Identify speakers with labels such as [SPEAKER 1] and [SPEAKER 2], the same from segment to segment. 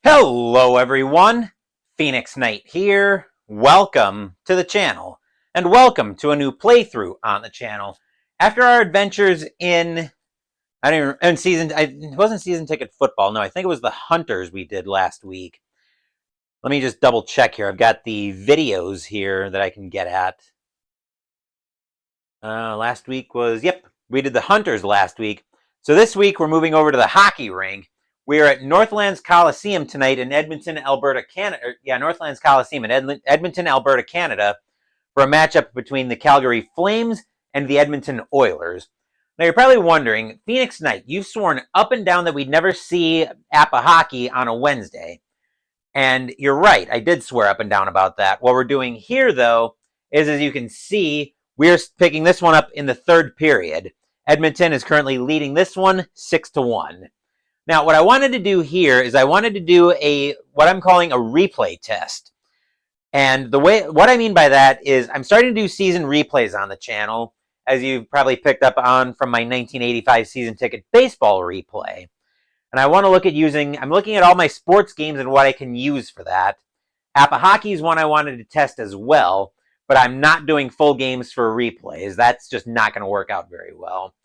[SPEAKER 1] Hello everyone, Phoenix Knight here. Welcome to the channel, and welcome to a new playthrough on the channel. After our adventures it wasn't season ticket football, no, I think it was the Hunters we did last week. Let me just double check here. I've got the videos here that I can get at. Last week was, we did the Hunters last week. So this week we're moving over to the hockey rink. We are at Northlands Coliseum tonight in Edmonton, Alberta, Canada. Northlands Coliseum in Edmonton, Alberta, Canada, for a matchup between the Calgary Flames and the Edmonton Oilers. Now you're probably wondering, Phoenix Knight, you've sworn up and down that we'd never see APBA Hockey on a Wednesday. And you're right, I did swear up and down about that. What we're doing here, though, is as you can see, we're picking this one up in the third period. Edmonton is currently leading this one 6-1. Now, what I wanted to do here is I wanted to do what I'm calling a replay test. And what I mean by that is I'm starting to do season replays on the channel, as you've probably picked up on from my 1985 season ticket baseball replay. And I want to look at I'm looking at all my sports games and what I can use for that. APBA Hockey is one I wanted to test as well, but I'm not doing full games for replays. That's just not going to work out very well.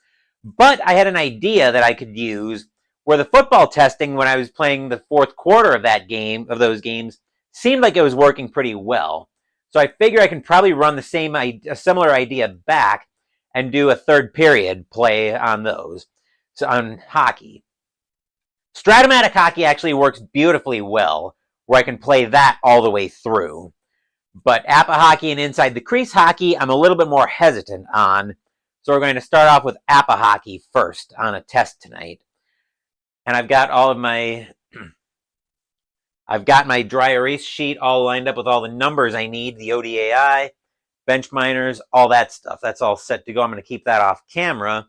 [SPEAKER 1] But I had an idea that I could use where the football testing, when I was playing the fourth quarter of those games, seemed like it was working pretty well. So I figure I can probably run a similar idea back and do a third period play on those, so on hockey. Stratomatic hockey actually works beautifully well, where I can play that all the way through. But APBA Hockey and inside the crease hockey, I'm a little bit more hesitant on. So we're going to start off with APBA Hockey first on a test tonight. And I've got my dry erase sheet all lined up with all the numbers I need, the ODAI, bench minors, all that stuff. That's all set to go. I'm going to keep that off camera.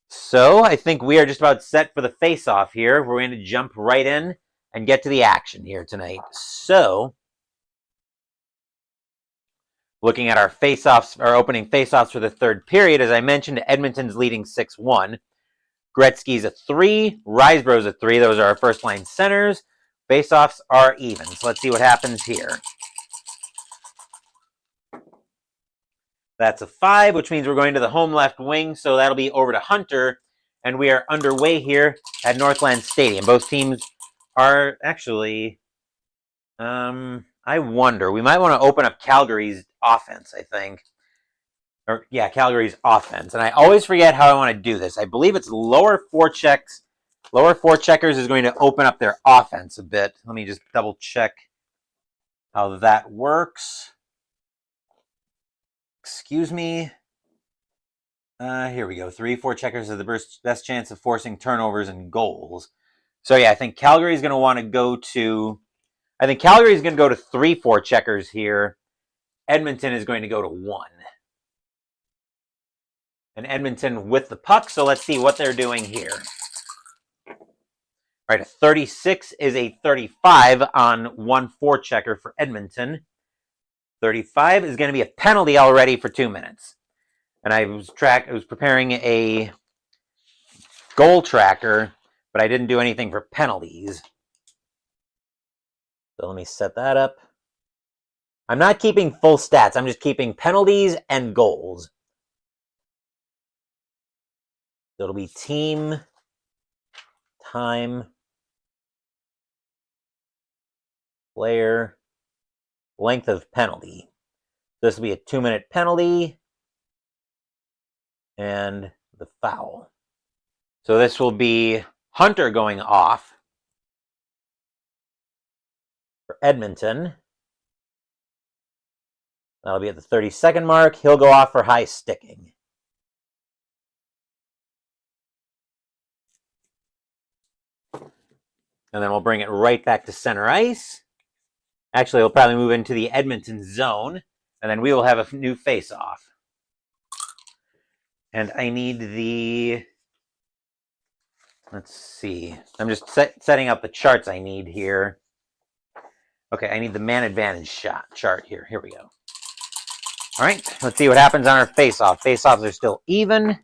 [SPEAKER 1] So I think we are just about set for the face-off here. We're going to jump right in and get to the action here tonight. So, looking at our face-offs, our opening face-offs for the third period, as I mentioned, Edmonton's leading 6-1. Gretzky's a 3, Risebro's a 3. Those are our first-line centers. Face-offs are even. So let's see what happens here. That's a 5, which means we're going to the home left wing, so that'll be over to Hunter, and we are underway here at Northlands Stadium. Both teams are actually, I wonder, we might want to open up Calgary's offense, I think. Calgary's offense. And I always forget how I want to do this. I believe it's lower forecheckers is going to open up their offense a bit. Let me just double check how that works. Excuse me. Here we go. 3 forecheckers have the best chance of forcing turnovers and goals. So yeah, I think Calgary's going to want to go to 3 forecheckers here. Edmonton is going to go to 1. And Edmonton with the puck, so let's see what they're doing here. All right, a 36 is a 35 on 1 forechecker for Edmonton. 35 is going to be a penalty already for 2 minutes. And I was preparing a goal tracker, but I didn't do anything for penalties. So let me set that up. I'm not keeping full stats. I'm just keeping penalties and goals. So it'll be team, time, player, length of penalty. This will be a 2-minute penalty and the foul. So this will be Hunter going off for Edmonton. That'll be at the 30-second mark. He'll go off for high sticking. And then we'll bring it right back to center ice. Actually, we'll probably move into the Edmonton zone, and then we will have a new face-off. And I need let's see. I'm just setting up the charts I need here. Okay, I need the man advantage chart here. Here we go. All right, let's see what happens on our face-off. Face-offs are still even.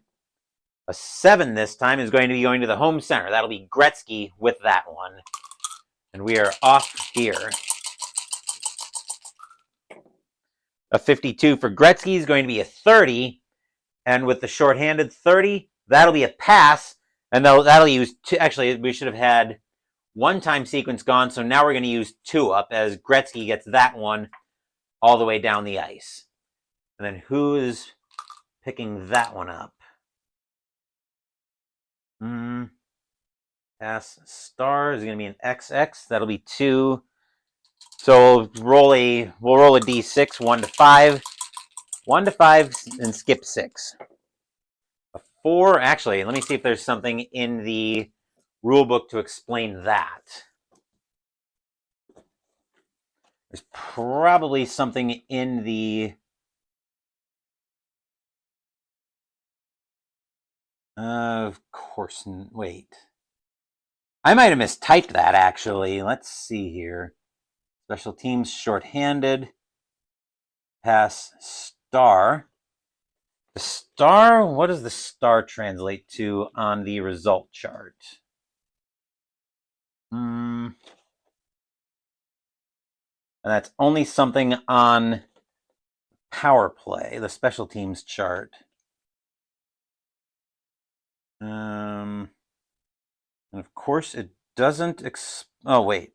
[SPEAKER 1] A 7 this time is going to be going to the home center. That'll be Gretzky with that one. And we are off here. A 52 for Gretzky is going to be a 30. And with the shorthanded 30, that'll be a pass. And that'll use two. Actually, we should have had one time sequence gone. So now we're going to use 2 up as Gretzky gets that one all the way down the ice. And then who is picking that one up? Pass star is going to be an XX. That'll be 2. So we'll roll a D6, 1 to 5. 1 to 5 and skip 6. A 4, actually, let me see if there's something in the rule book to explain that. There's probably something in the... of course, wait. I might have mistyped that, actually. Let's see here. Special teams, shorthanded. Pass star. The star, what does the star translate to on the result chart? And that's only something on power play, the special teams chart. And of course it doesn't, oh wait.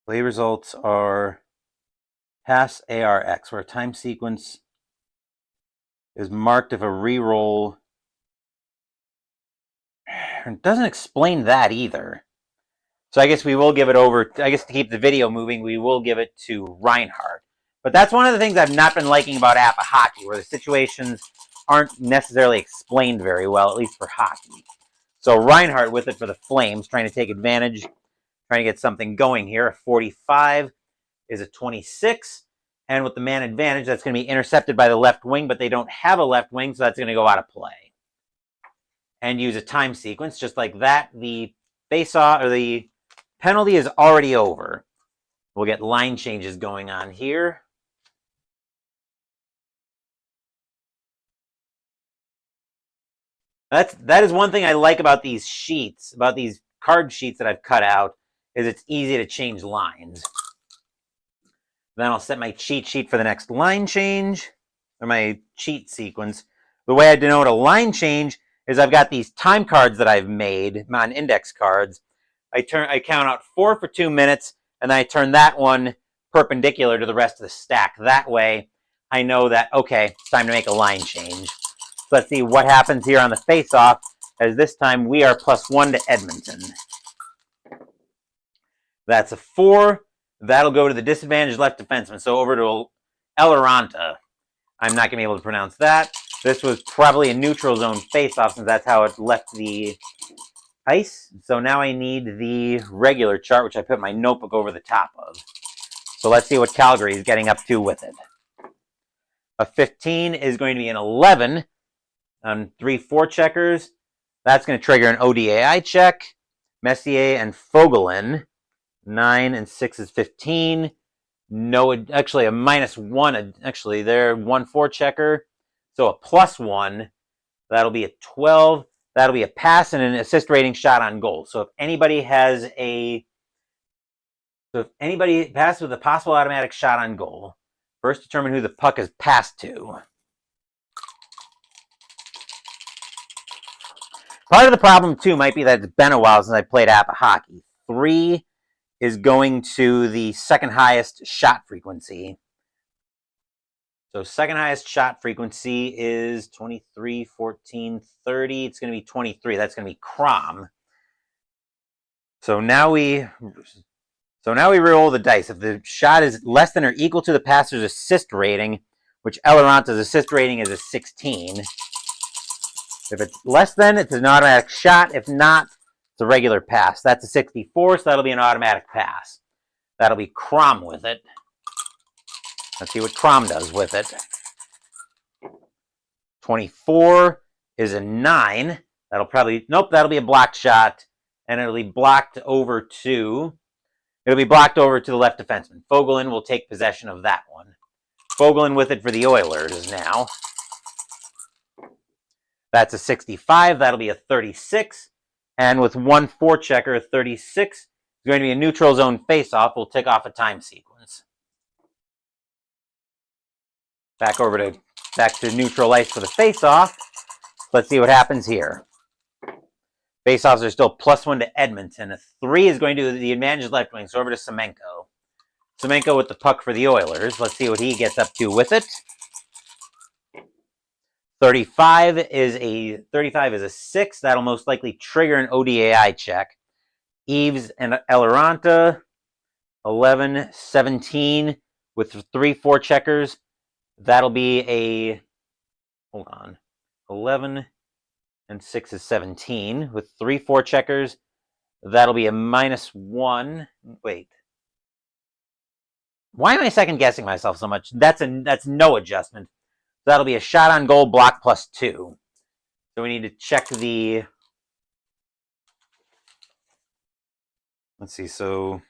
[SPEAKER 1] Play results are pass ARX, where a time sequence is marked if a reroll. It doesn't explain that either. So I guess we will give it over, I guess to keep the video moving, we will give it to Reinhardt. But that's one of the things I've not been liking about APBA Hockey, where the situations aren't necessarily explained very well, at least for hockey. So Reinhardt with it for the Flames, trying to take advantage, trying to get something going here. A 45 is a 26. And with the man advantage, that's going to be intercepted by the left wing, but they don't have a left wing, so that's going to go out of play. And use a time sequence. Just like that, the face-off, or the penalty is already over. We'll get line changes going on here. That is one thing I like about these sheets, about these card sheets that I've cut out, is it's easy to change lines. Then I'll set my cheat sheet for the next line change, or my cheat sequence. The way I denote a line change is I've got these time cards that I've made on index cards. I count out 4 for 2 minutes, and then I turn that one perpendicular to the rest of the stack. That way, I know that, okay, it's time to make a line change. So let's see what happens here on the face-off, as this time we are +1 to Edmonton. That's a 4. That'll go to the disadvantaged left defenseman. So over to Eloranta. I'm not going to be able to pronounce that. This was probably a neutral zone face-off, since that's how it left the ice. So now I need the regular chart, which I put my notebook over the top of. So let's see what Calgary is getting up to with it. A 15 is going to be an 11 on 3 forecheckers. That's going to trigger an ODAI check. Messier and Fogelin. 9 and 6 is 15. No, actually a -1. Actually, they're 1 forechecker. So a +1. That'll be a 12. That'll be a pass and an assist rating shot on goal. So if anybody passes with a possible automatic shot on goal, first determine who the puck is passed to. Part of the problem, too, might be that it's been a while since I played APBA Hockey. 3 is going to the second highest shot frequency. So second highest shot frequency is 23, 14, 30. It's going to be 23. That's going to be Crom. So now we roll the dice. If the shot is less than or equal to the passer's assist rating, which Eloranta's assist rating is a 16. If it's less than, it's an automatic shot. If not, it's a regular pass. That's a 64, so that'll be an automatic pass. That'll be Crom with it. Let's see what Crom does with it. 24 is a 9. That'll probably, nope, that'll be a blocked shot. And it'll be blocked over to the left defenseman. Fogelin will take possession of that one. Fogelin with it for the Oilers now. That's a 65. That'll be a 36. And with 1 forechecker, 36 It's going to be a neutral zone face-off. We'll tick off a time sequence. Back to neutral ice for the face-off. Let's see what happens here. Face-offs are still +1 to Edmonton. A 3 is going to the advantage left wing. So over to Semenko. Semenko with the puck for the Oilers. Let's see what he gets up to with it. 35 is a 6. That'll most likely trigger an ODAI check. Eves and Elaranta. 11, 17 with 3 forecheckers. That'll be a, hold on, 11 and 6 is 17 with 3 forecheckers. That'll be a -1. Wait. Why am I second guessing myself so much? That's no adjustment. So that'll be a shot on goal block +2. So we need to check the, let's see, so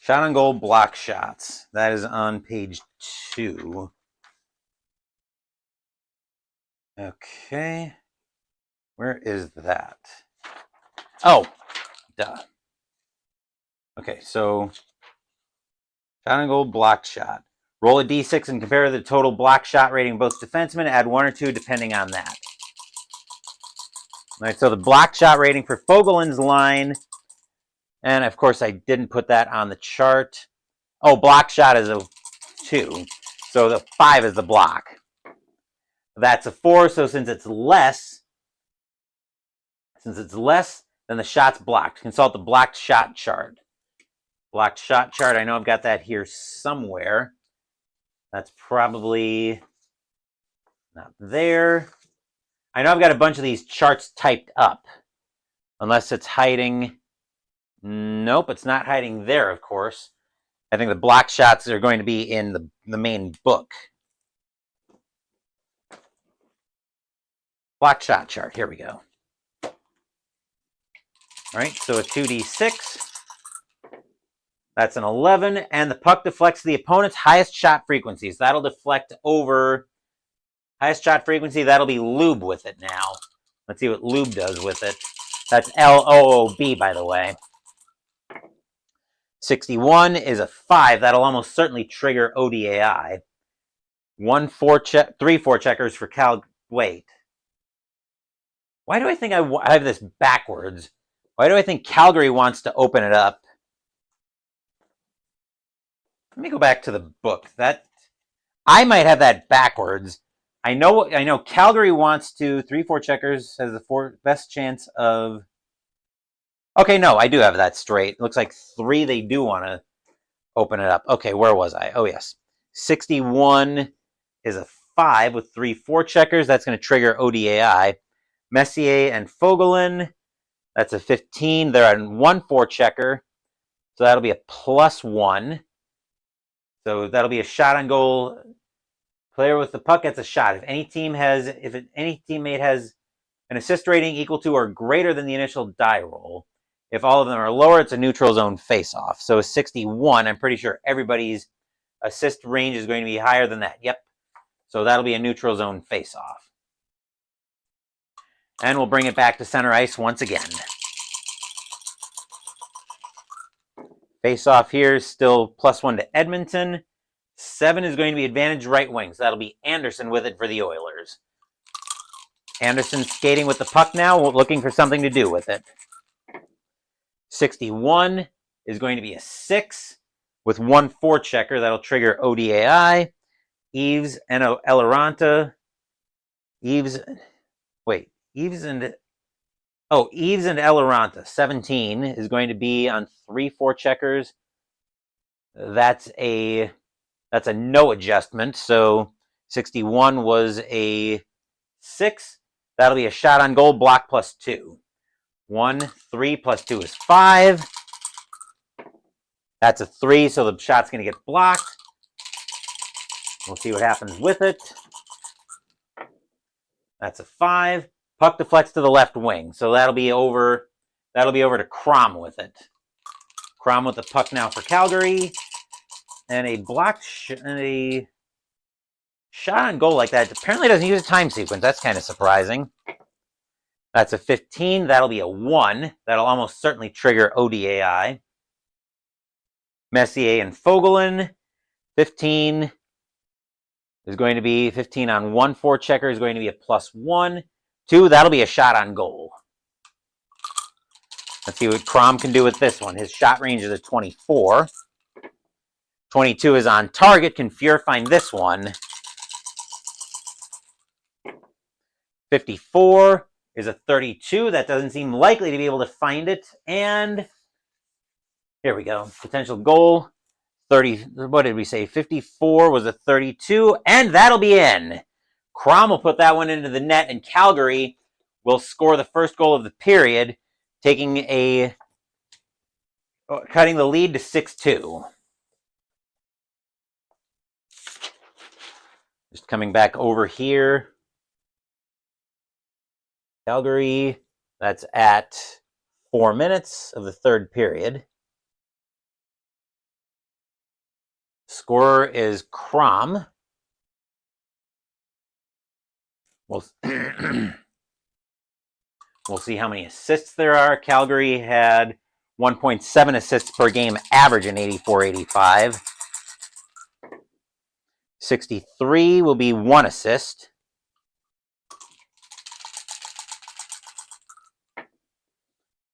[SPEAKER 1] shot on goal block shots. That is on page 2. Okay. Where is that? Oh, duh. Okay, so shot on goal block shot. Roll a d6 and compare the total block shot rating of both defensemen. Add 1 or 2 depending on that. All right, so the block shot rating for Fogelin's line, and of course I didn't put that on the chart. Oh, block shot is a 2, so the 5 is the block. That's a 4, so since it's less than the shot's blocked. Consult the blocked shot chart. Blocked shot chart, I know I've got that here somewhere. That's probably not there. I know I've got a bunch of these charts typed up. Unless it's hiding. Nope, it's not hiding there, of course. I think the block shots are going to be in the main book. Block shot chart, here we go. All right, so a 2d6. That's an 11, and the puck deflects the opponent's highest shot frequency. So that'll deflect over highest shot frequency. That'll be lube with it now. Let's see what lube does with it. That's LOOB, by the way. 61 is a 5. That'll almost certainly trigger ODAI. 3 forecheckers for Cal. Wait. Why do I think I have this backwards? Why do I think Calgary wants to open it up? Let me go back to the book. I might have that backwards. I know Calgary wants to 3 forecheckers has the best chance of. Okay, no, I do have that straight. It looks like 3 they do want to open it up. Okay, where was I? Oh yes, 61 is a 5 with 3 forecheckers. That's going to trigger ODAI. Messier and Fogelin. That's a 15. They're on 1 forechecker, so that'll be a +1. So that'll be a shot on goal. Player with the puck gets a shot. If any teammate has an assist rating equal to or greater than the initial die roll, if all of them are lower, it's a neutral zone face-off. So a 61, I'm pretty sure everybody's assist range is going to be higher than that. Yep. So that'll be a neutral zone face-off. And we'll bring it back to center ice once again. Face-off here is still +1 to Edmonton. 7 is going to be advantage right wing, so that'll be Anderson with it for the Oilers. Anderson skating with the puck now, looking for something to do with it. 61 is going to be a 6 with 1 forechecker. That'll trigger ODAI. Eves and Elaranta. Eves and Elaranta. 17 is going to be on 3 forecheckers. That's a no adjustment. So 61 was a 6. That'll be a shot on goal block +2. 1, 3 + 2 is 5. That's a 3, so the shot's going to get blocked. We'll see what happens with it. That's a 5. Puck deflects to the left wing, so that'll be over to Crom with it. Crom with the puck now for Calgary, and a shot on goal like that apparently doesn't use a time sequence. That's kind of surprising. That's a 15. That'll be a 1. That'll almost certainly trigger ODAI. Messier and Fogelin. 15 is going to be 15 on 1 forechecker is going to be a +1. 2, that'll be a shot on goal. Let's see what Crom can do with this one. His shot range is a 24. 22 is on target. Can Fuhr find this one? 54 is a 32. That doesn't seem likely to be able to find it. And here we go. Potential goal. 30. What did we say? 54 was a 32. And that'll be in. Crom will put that one into the net. And Calgary will score the first goal of the period, cutting the lead to 6-2. Just coming back over here. Calgary, that's at 4 minutes of the third period. Scorer is Crom. We'll see how many assists there are. Calgary had 1.7 assists per game average in 84-85. 63 will be 1 assist.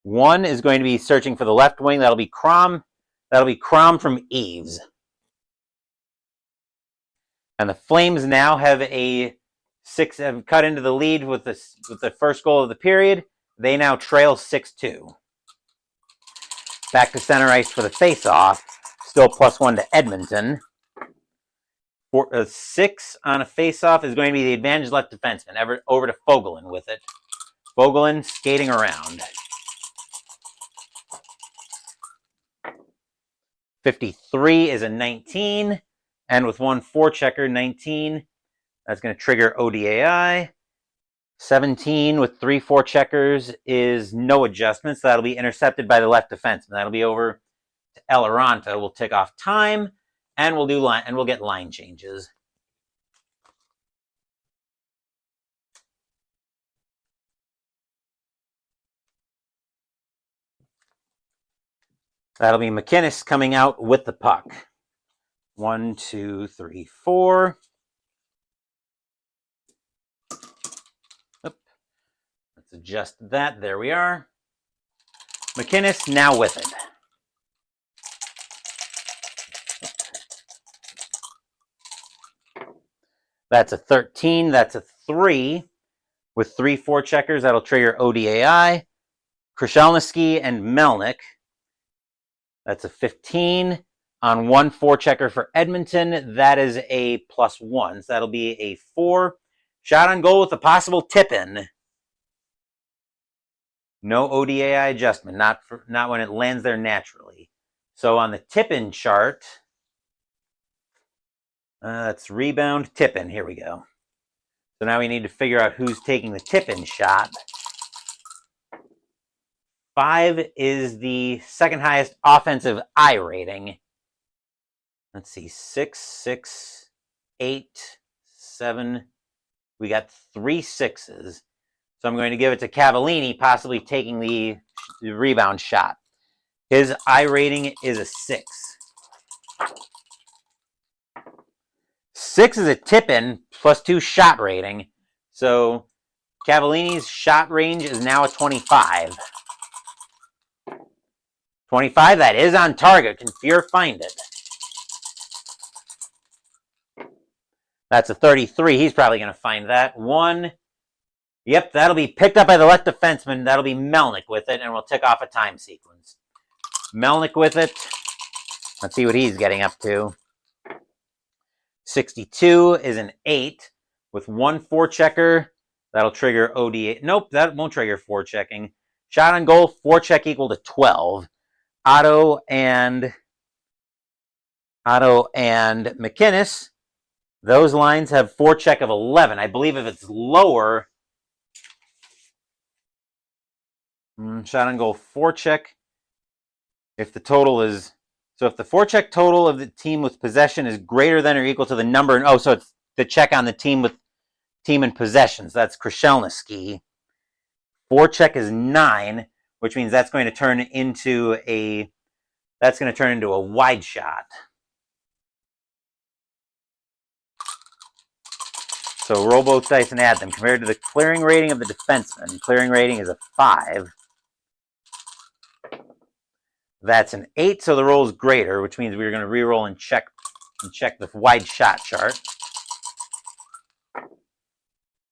[SPEAKER 1] One is going to be searching for the left wing. That'll be Crom. That'll be Crom from Eaves. And the Flames now have have cut into the lead with the first goal of the period. They now trail 6-2. Back to center ice for the face-off. Still +1 to Edmonton. 6 on a face-off is going to be the advantage left defenseman. Over to Fogelin with it. Fogelin skating around. 53 is a 19. And with 1 forechecker, 19. That's going to trigger ODAI. 17 with 3 forecheckers is no adjustments. That'll be intercepted by the left defenseman. That'll be over to Elaranta. We'll tick off time, and we'll get line changes. That'll be McInnes coming out with the puck. 1, 2, 3, 4. Let's adjust that. There we are. McInnes now with it. That's a 13. That's a 3. With 3 forecheckers, that'll trigger ODAI. Krashelnyski and Melnick. That's a 15. On 1 forechecker for Edmonton, that is a +1. So that'll be a 4. Shot on goal with a possible tip-in. No ODAI adjustment, not when it lands there naturally. So on the tip-in chart, that's rebound, tip-in. Here we go. So now we need to figure out who's taking the tip-in shot. 5 is the second highest offensive I rating. Let's see, 6, 6, 8, 7. We got 3 6s. So I'm going to give it to Cavallini, possibly taking the rebound shot. His I rating is a 6. 6 is a tip-in +2 shot rating. So Cavallini's shot range is now a 25. 25, that is on target. Can Fuhr find it? That's a 33. He's probably going to find that. 1. Yep, that'll be picked up by the left defenseman. That'll be Melnick with it, and we'll tick off a time sequence. Melnick with it. Let's see what he's getting up to. 62 is an 8 with 1 forechecker. That'll trigger ODA. Nope, that won't trigger forechecking. Shot on goal, forecheck equal to 12. Otto and McInnes. Those lines have forecheck of 11. I believe if it's lower, shot on goal, forecheck. If the total is, so if the forecheck total of the team with possession is greater than or equal to the number, so it's the check on the team with team in possessions. That's Krashelnyski. Forecheck is 9, which means that's going to turn into a wide shot. So roll both dice and add them. Compared to the clearing rating of the defenseman, clearing rating is a 5. That's an 8, so the roll is greater, which means we're going to re-roll and check the wide shot chart.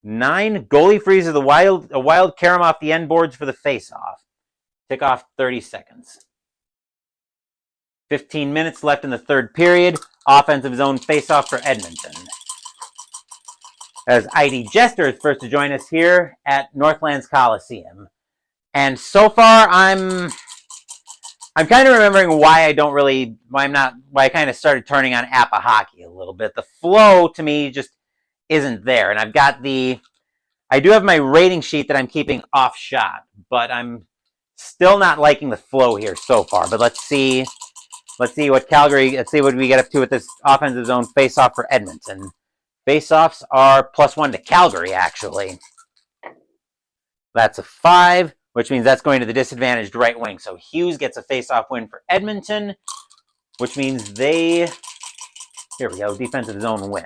[SPEAKER 1] 9, goalie freezes a wild carom off the end boards for the face-off. Tick off 30 seconds. 15 minutes left in the third period. Offensive zone face-off for Edmonton. As ID Jester is first to join us here at Northlands Coliseum. And so far, I'm kind of remembering why I kind of started turning on APBA Hockey a little bit. The flow, to me, just isn't there. And I do have my rating sheet that I'm keeping off shot, but I'm still not liking the flow here so far. But let's see what we get up to with this offensive zone face-off for Edmonton. Face-offs are +1 to Calgary, actually. That's a 5, which means that's going to the disadvantaged right wing. So Hughes gets a face-off win for Edmonton, which means here we go, defensive zone win.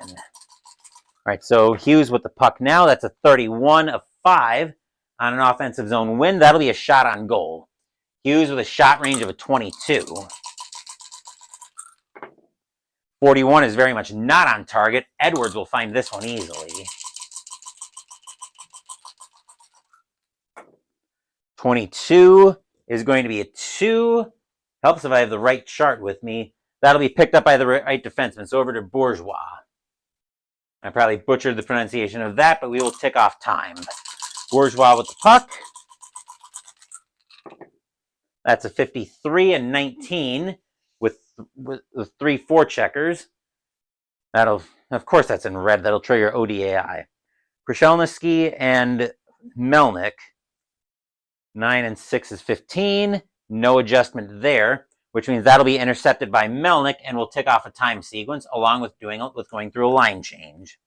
[SPEAKER 1] All right, so Hughes with the puck now. That's a 31 of 5 on an offensive zone win. That'll be a shot on goal. Hughes with a shot range of a 22. 41 is very much not on target. Edwards will find this one easily. 22 is going to be a 2. Helps if I have the right chart with me. That'll be picked up by the right defenseman. So over to Bourgeois. I probably butchered the pronunciation of that, but we will tick off time. Bourgeois with the puck. That's a 53 and 19 with 3 forecheckers. Of course that's in red. That'll trigger ODAI. Krashelnyski and Melnick. 9 and 6 is 15. No adjustment there, which means that'll be intercepted by Melnick and will tick off a time sequence along with going through a line change.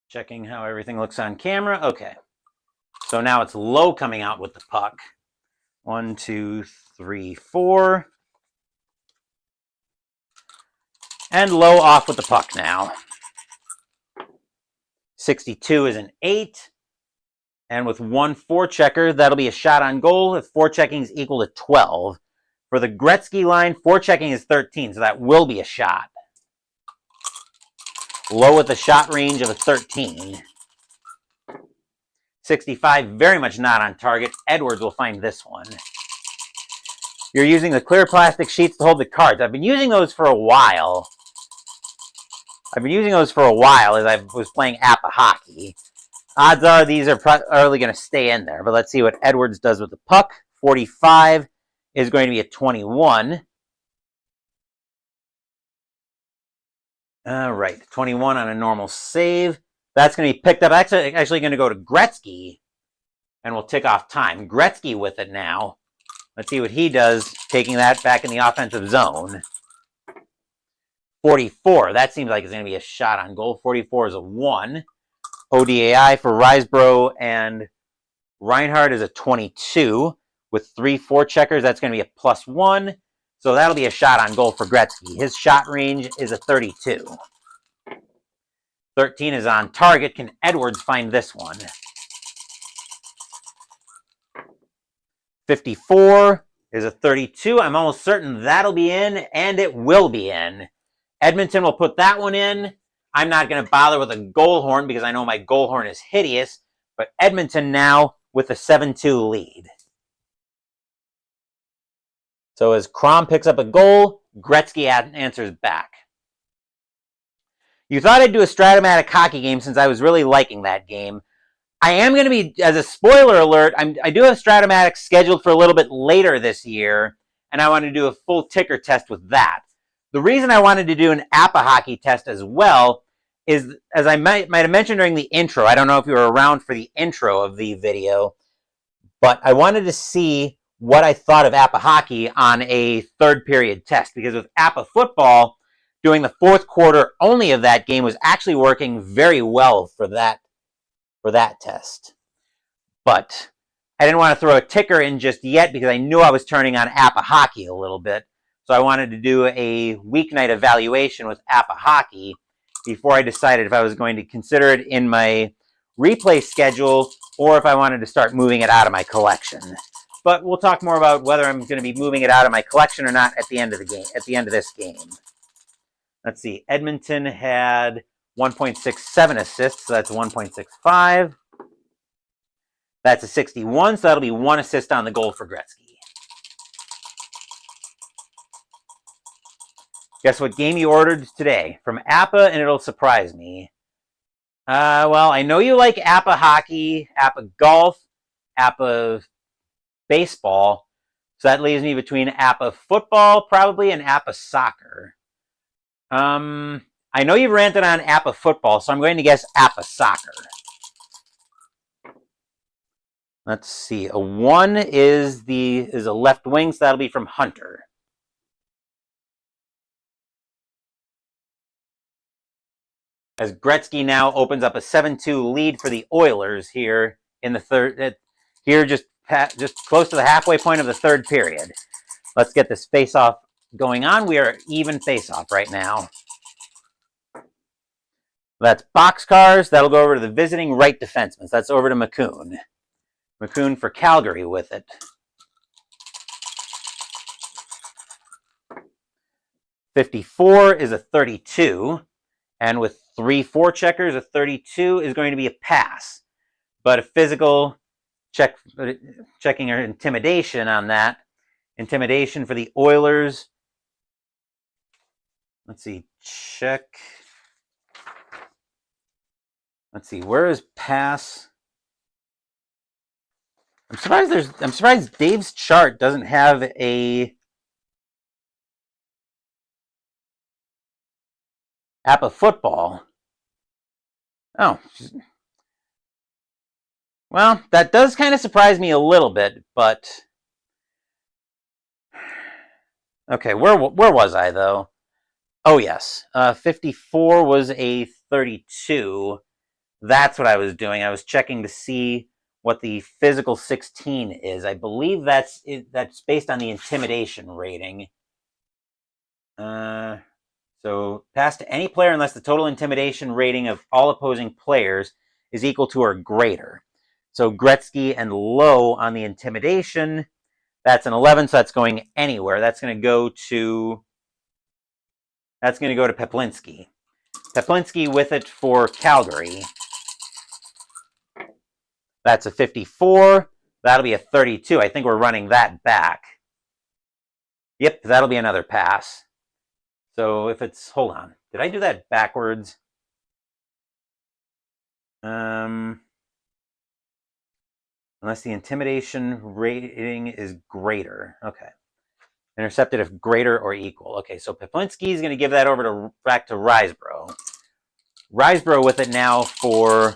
[SPEAKER 1] Checking how everything looks on camera. Okay. So now it's Low coming out with the puck. 1, 2, 3, 4. And Low off with the puck now. 62 is an 8. And with 1 forechecker, that'll be a shot on goal if forechecking is equal to 12. For the Gretzky line, forechecking is 13, so that will be a shot. Low with a shot range of a 13. 65, very much not on target. Edwards will find this one. You're using the clear plastic sheets to hold the cards. I've been using those for a while. as I was playing APBA Hockey. Odds are these are probably going to stay in there. But let's see what Edwards does with the puck. 45 is going to be a 21. All right, 21 on a normal save. That's going to be picked up. Actually going to go to Gretzky, and we'll tick off time. Gretzky with it now. Let's see what he does, taking that back in the offensive zone. 44. That seems like it's going to be a shot on goal. 44 is a 1. ODAI for Risebrough and Reinhardt is a 22 with 3 forecheckers. That's going to be a +1. So that'll be a shot on goal for Gretzky. His shot range is a 32. 13 is on target. Can Edwards find this one? 54 is a 32. I'm almost certain that'll be in, and it will be in. Edmonton will put that one in. I'm not going to bother with a goal horn because I know my goal horn is hideous. But Edmonton now with a 7-2 lead. So as Crom picks up a goal, Gretzky answers back. You thought I'd do a Stratomatic hockey game since I was really liking that game. I am going to be, as a spoiler alert, I do have Stratomatic scheduled for a little bit later this year, and I want to do a full ticker test with that. The reason I wanted to do an APBA Hockey test as well is, as I might have mentioned during the intro, I don't know if you were around for the intro of the video, but I wanted to see what I thought of APBA Hockey on a third period test, because with APBA football, doing the fourth quarter only of that game was actually working very well for that test. But I didn't want to throw a ticker in just yet because I knew I was turning on APBA Hockey a little bit. So I wanted to do a weeknight evaluation with APBA Hockey before I decided if I was going to consider it in my replay schedule or if I wanted to start moving it out of my collection. But we'll talk more about whether I'm going to be moving it out of my collection or not at the end of the game, at the end of this game. Let's see. Edmonton had 1.67 assists, so that's 1.65. That's a 61, so that'll be 1 assist on the goal for Gretzky. Guess what game you ordered today? From APBA, and it'll surprise me. Well, I know you like APBA Hockey, APBA Golf, APBA Baseball, so that leaves me between APBA Football, probably, and APBA Soccer. I know you've ranted on APBA Football, so I'm going to guess APBA Soccer. Let's see. A 1 is a left wing, so that'll be from Hunter. As Gretzky now opens up a 7-2 lead for the Oilers here in the third. Here, just close to the halfway point of the third period. Let's get this face-off going on. We are even face-off right now. That's Boxcars. That'll go over to the visiting right defenseman. So that's over to McCoon. McCoon for Calgary with it. .54 is a 32. And with 3 forecheckers, a 32 is going to be a pass. But a physical checking or intimidation on that. Intimidation for the Oilers. Let's see. Check. Let's see. Where is pass? I'm surprised Dave's chart doesn't have a APBA Football. Oh. Well, that does kind of surprise me a little bit, but okay, where was I though? Oh yes, 54 was a 32. That's what I was doing. I was checking to see what the physical 16 is. I believe that's based on the intimidation rating. So pass to any player unless the total intimidation rating of all opposing players is equal to or greater. So Gretzky and low on the intimidation. That's an 11, so that's going anywhere. That's going to go to Peplinski. Peplinski with it for Calgary. That's a 54. That'll be a 32. I think we're running that back. Yep, that'll be another pass. So if it's, hold on. Did I do that backwards? Unless the intimidation rating is greater. Okay. Intercepted if greater or equal. Okay, so Peplinski is going to give that over back to Risebrough. Risebrough with it now for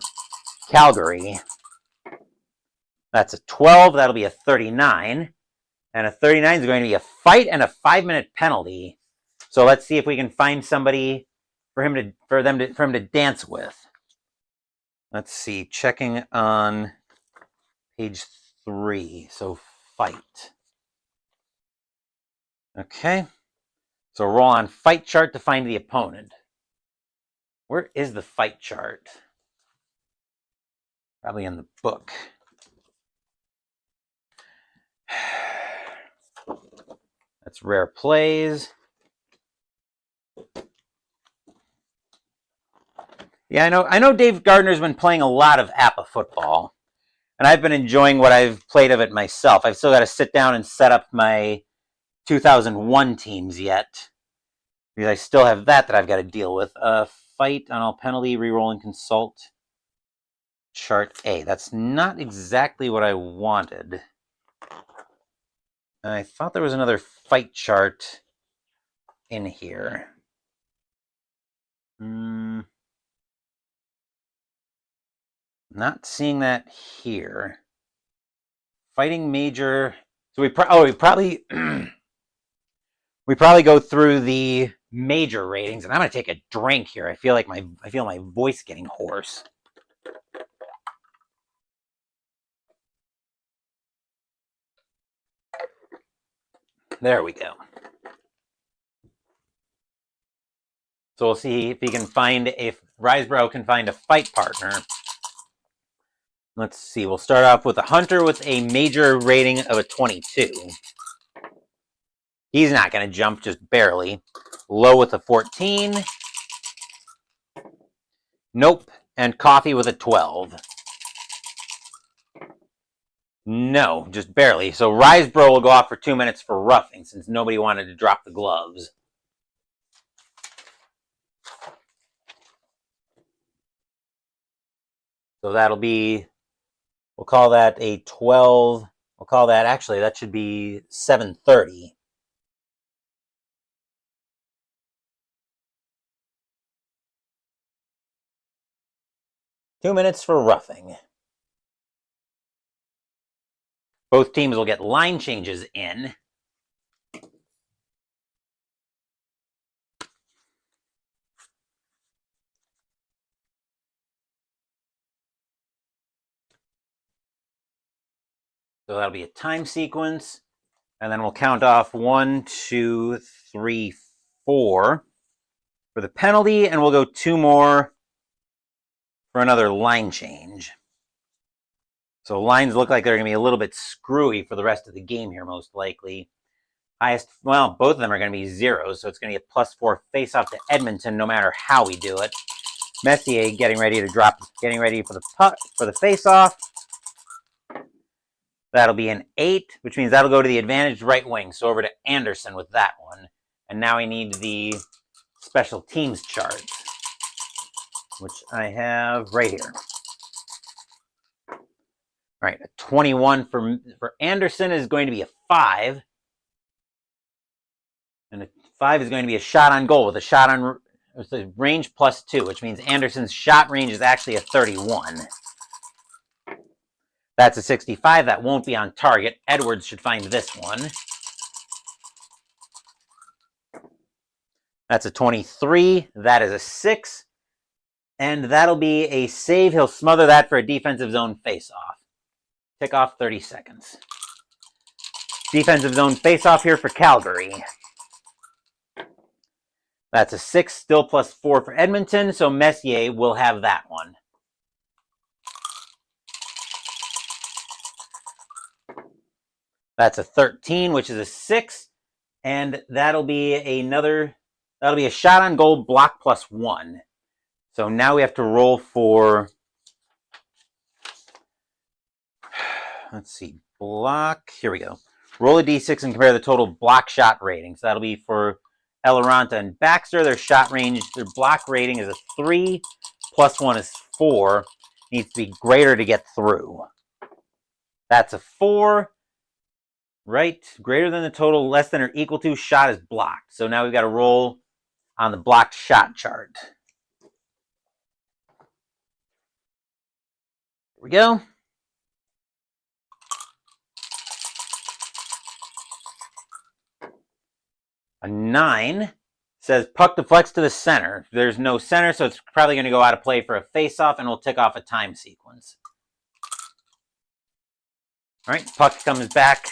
[SPEAKER 1] Calgary. That's a 12. That'll be a 39. And a 39 is going to be a fight and a 5-minute penalty. So let's see if we can find somebody for him to dance with. Let's see. Checking on page 3. So fight. Okay. So roll on fight chart to find the opponent. Where is the fight chart? Probably in the book. That's rare plays. Yeah, I know Dave Gardner's been playing a lot of APBA football, and I've been enjoying what I've played of it myself. I've still got to sit down and set up my 2001 teams yet, because I still have that I've got to deal with. Fight on all penalty, reroll and consult. Chart A. That's not exactly what I wanted. I thought there was another fight chart in here. Not seeing that here. Fighting major. So we probably we probably go through the major ratings, and I'm gonna take a drink here. I feel my voice getting hoarse. There we go. So we'll see if Riseborough can find a fight partner. Let's see. We'll start off with a Hunter with a major rating of a 22. He's not going to jump, just barely. Low with a 14. Nope. And Coffee with a 12. No, just barely. So Riseborough will go off for 2 minutes for roughing since nobody wanted to drop the gloves. So that'll be, we'll call that a 12. We'll call that, actually, that should be 7:30. Minutes for roughing. Both teams will get line changes in. So that'll be a time sequence. And then we'll count off 1, 2, 3, 4 for the penalty, and we'll go 2 more for another line change. So lines look like they're going to be a little bit screwy for the rest of the game here, most likely. Both of them are going to be zeros, so it's going to be a +4 face-off to Edmonton no matter how we do it. Messier getting ready for the puck, for the face-off. That'll be an 8, which means that'll go to the advantaged right wing. So over to Anderson with that one. And now we need the special teams chart, which I have right here. All right, a 21 for Anderson is going to be a 5. And a 5 is going to be a shot on goal with a range +2, which means Anderson's shot range is actually a 31. That's a 65. That won't be on target. Edwards should find this one. That's a 23. That is a 6. And that'll be a save. He'll smother that for a defensive zone face-off. Tick off 30 seconds. Defensive zone face-off here for Calgary. That's a 6, still +4 for Edmonton, so Messier will have that one. That's a 13, which is a 6, and that'll be a shot on goal block +1. So now we have to roll for, let's see, block, here we go. Roll a d6 and compare the total block shot rating. So that'll be for Eloranta and Baxter. Their block rating is a 3, +1 is 4. Needs to be greater to get through. That's a 4. Right, greater than the total, less than or equal to, shot is blocked. So now we've got to roll on the blocked shot chart. Here we go. A 9 says puck deflects to the center. There's no center, so it's probably going to go out of play for a face-off, and we'll tick off a time sequence. All right, puck comes back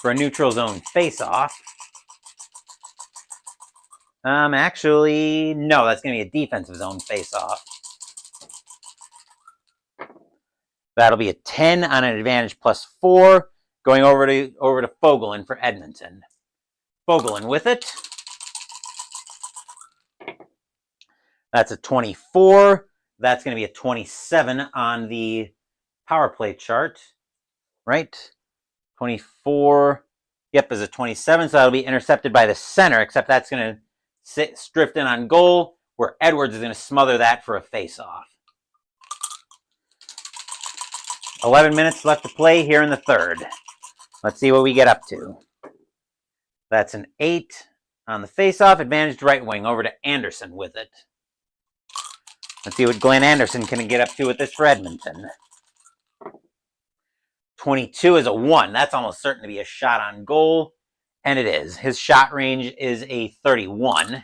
[SPEAKER 1] for a neutral zone face-off. Actually, no, that's going to be a defensive zone face-off. That'll be a 10 on an advantage +4, going over to Fogelin for Edmonton. Fogelin with it. That's a 24. That's going to be a 27 on the power play chart, right? 24, yep, is a 27, so that'll be intercepted by the center, except that's going to drift in on goal, where Edwards is going to smother that for a face-off. 11 minutes left to play here in the third. Let's see what we get up to. That's an 8 on the face-off, advantaged right wing, over to Anderson with it. Let's see what Glenn Anderson can get up to with this for Edmonton. 22 is a 1. That's almost certain to be a shot on goal. And it is. His shot range is a 31.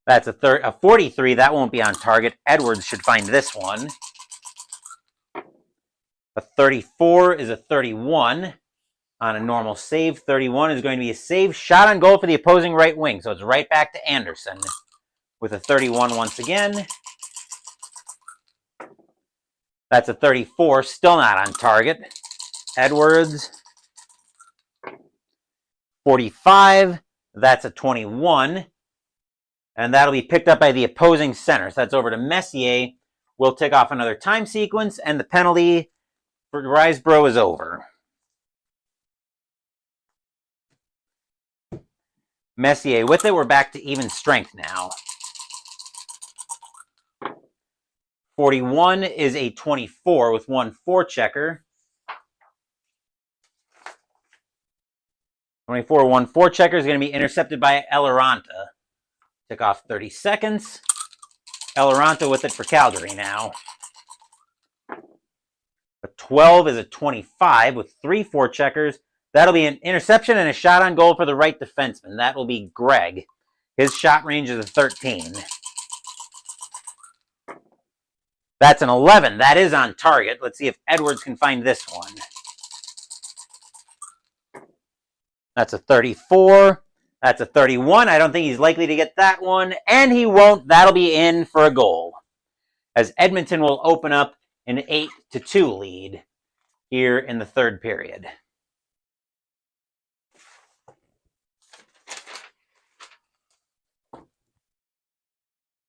[SPEAKER 1] That's a 43. That won't be on target. Edwards should find this one. A 34 is a 31 on a normal save. 31 is going to be a save. Shot on goal for the opposing right wing. So it's right back to Anderson with a 31 once again. That's a 34. Still not on target. Edwards. 45. That's a 21. And that'll be picked up by the opposing center. So that's over to Messier. We'll tick off another time sequence, and the penalty for Risebrough is over. Messier with it. We're back to even strength now. 41 is a 24 with one forechecker. 24, one forechecker is going to be intercepted by Eloranta. Tick off 30 seconds. Eloranta with it for Calgary now. A 12 is a 25 with three forecheckers. That'll be an interception and a shot on goal for the right defenseman. That will be Greg. His shot range is a 13. That's an 11. That is on target. Let's see if Edwards can find this one. That's a 34. That's a 31. I don't think he's likely to get that one. And he won't. That'll be in for a goal. As Edmonton will open up an 8-2 lead here in the third period.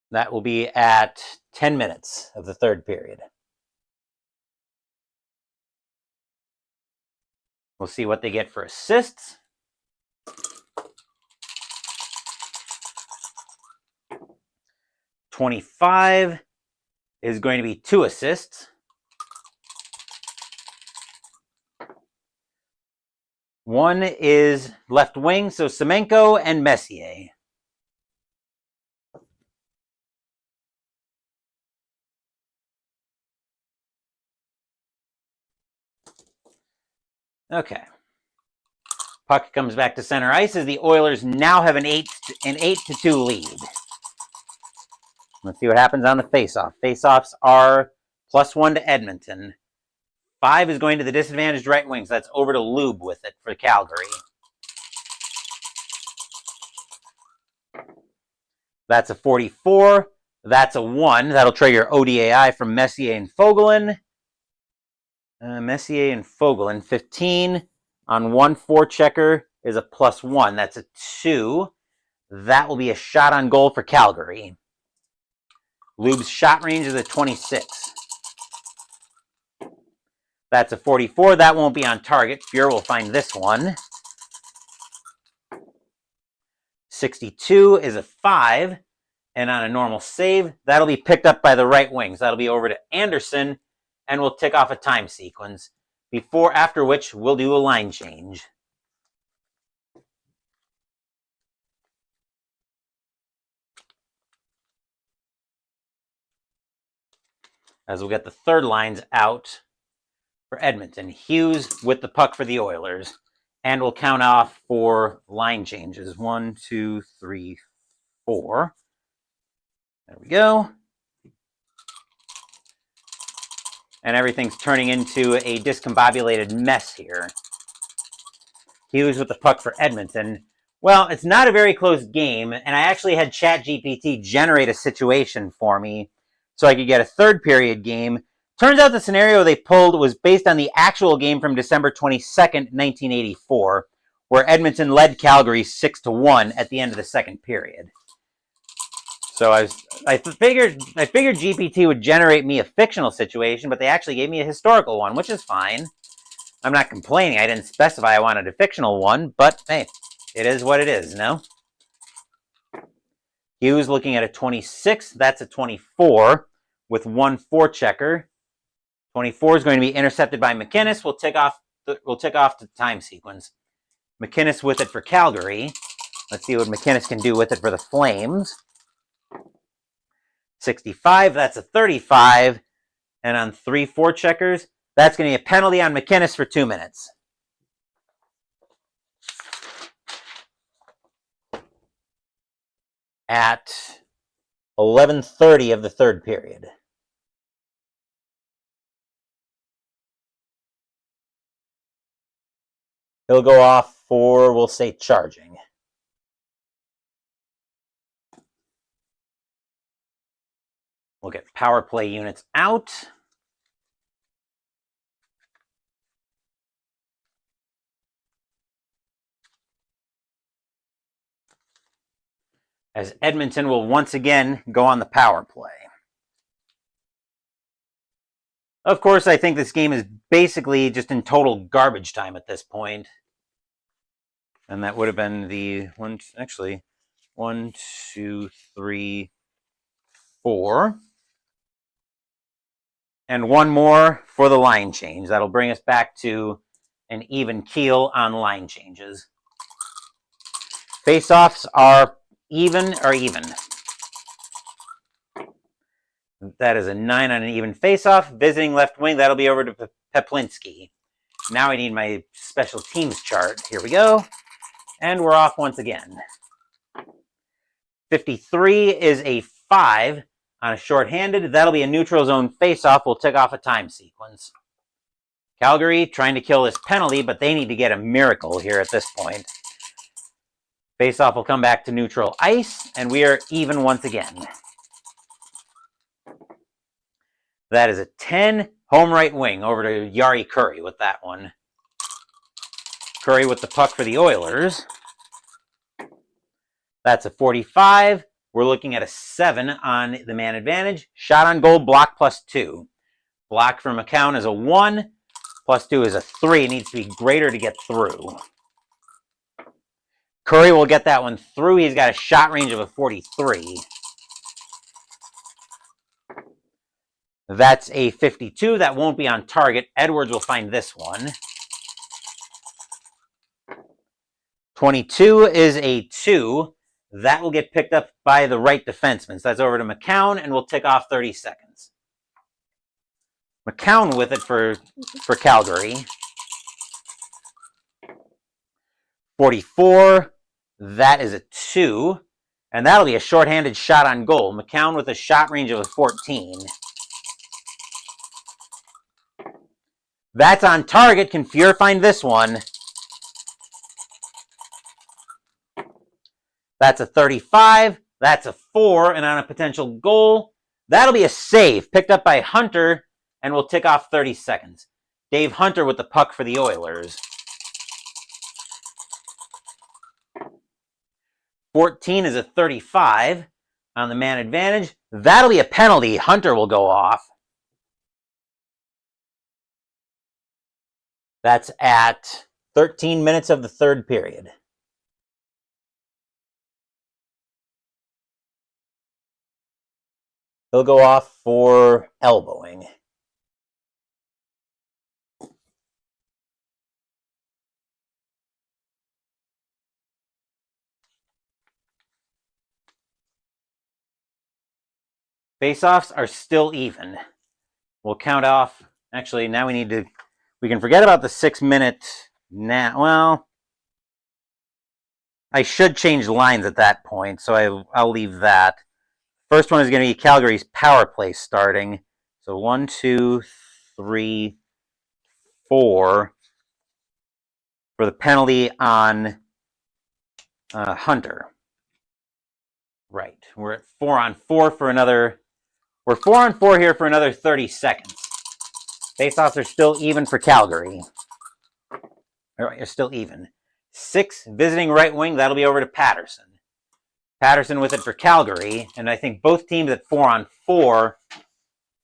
[SPEAKER 1] That will be at 10 minutes of the third period. We'll see what they get for assists. $25 is going to be 2 assists. One is left wing, so Semenko and Messier. Okay. Puck comes back to center ice as the Oilers now have an 8-2 lead. Let's see what happens on the faceoff. Faceoffs are +1 to Edmonton. 5 is going to the disadvantaged right wing, so that's over to Lube with it for Calgary. That's a 44. That's a 1. That'll trigger ODAI from Messier and Fogelin. Messier and Fogelin, 15 on one forechecker is a +1. That's a 2. That will be a shot on goal for Calgary. Lube's shot range is a 26. That's a 44. That won't be on target. Fuhr will find this one. 62 is a 5. And on a normal save, that'll be picked up by the right wings. That'll be over to Anderson. And we'll tick off a time sequence, after which we'll do a line change. As we'll get the third lines out for Edmonton. Hughes with the puck for the Oilers. And we'll count off for line changes. 1, 2, 3, 4. There we go. And everything's turning into a discombobulated mess here. Hughes with the puck for Edmonton. Well, it's not a very close game, and I actually had ChatGPT generate a situation for me so I could get a third period game. Turns out the scenario they pulled was based on the actual game from December 22nd, 1984, where Edmonton led Calgary 6-1 at the end of the second period. So I figured GPT would generate me a fictional situation, but they actually gave me a historical one, which is fine. I'm not complaining. I didn't specify I wanted a fictional one, but hey, it is what it is, no? Hughes looking at a 26. That's a 24 with one forechecker. 24 is going to be intercepted by McInnes. We'll tick off the time sequence. McInnes with it for Calgary. Let's see what McInnes can do with it for the Flames. 65, that's a 35. And on 3 forecheckers, that's going to be a penalty on McInnes for 2 minutes. At 11:30 of the third period. He'll go off for, we'll say, charging. We'll get power play units out. As Edmonton will once again go on the power play. Of course, I think this game is basically just in total garbage time at this point. And that would have been the 1, 2, 3, 4. And one more for the line change. That'll bring us back to an even keel on line changes. Face-offs are even or even. That is a 9 on an even face-off. Visiting left wing, that'll be over to Peplinski. Now I need my special teams chart. Here we go. And we're off once again. 53 is a 5 on a shorthanded. That'll be a neutral zone face-off. We'll tick off a time sequence. Calgary trying to kill this penalty, but they need to get a miracle here at this point. Face-off will come back to neutral ice, and we are even once again. That is a 10 home right wing over to Yari Curry with that one. Curry with the puck for the Oilers. That's a 45. We're looking at a 7 on the man advantage. Shot on goal, block +2. Block from McCown is a 1. +2 is a 3. It needs to be greater to get through. Curry will get that one through. He's got a shot range of a 43. That's a 52. That won't be on target. Edwards will find this one. 22 is a 2. That will get picked up by the right defenseman. So that's over to McCown, and we'll tick off 30 seconds. McCown with it for Calgary. 44. That is a 2. And that'll be a shorthanded shot on goal. McCown with a shot range of a 14. That's on target. Can Fuhr find this one? That's a 35. That's a 4. And on a potential goal, that'll be a save. Picked up by Hunter, and we'll tick off 30 seconds. Dave Hunter with the puck for the Oilers. 14 is a 35 on the man advantage. That'll be a penalty. Hunter will go off. That's at 13 minutes of the third period. He'll go off for elbowing. Face-offs are still even. We'll count off. Actually, now we can forget about the 6-minute now. Well, I should change lines at that point, so I'll leave that. First one is going to be Calgary's power play starting. So 1, 2, 3, 4 for the penalty on Hunter. Right. We're at 4 on 4 for another. We're 4 on 4 here for another 30 seconds. Faceoffs are still even for Calgary. They're still even. 6 visiting right wing. That'll be over to Patterson. Patterson with it for Calgary. And I think both teams at 4 on 4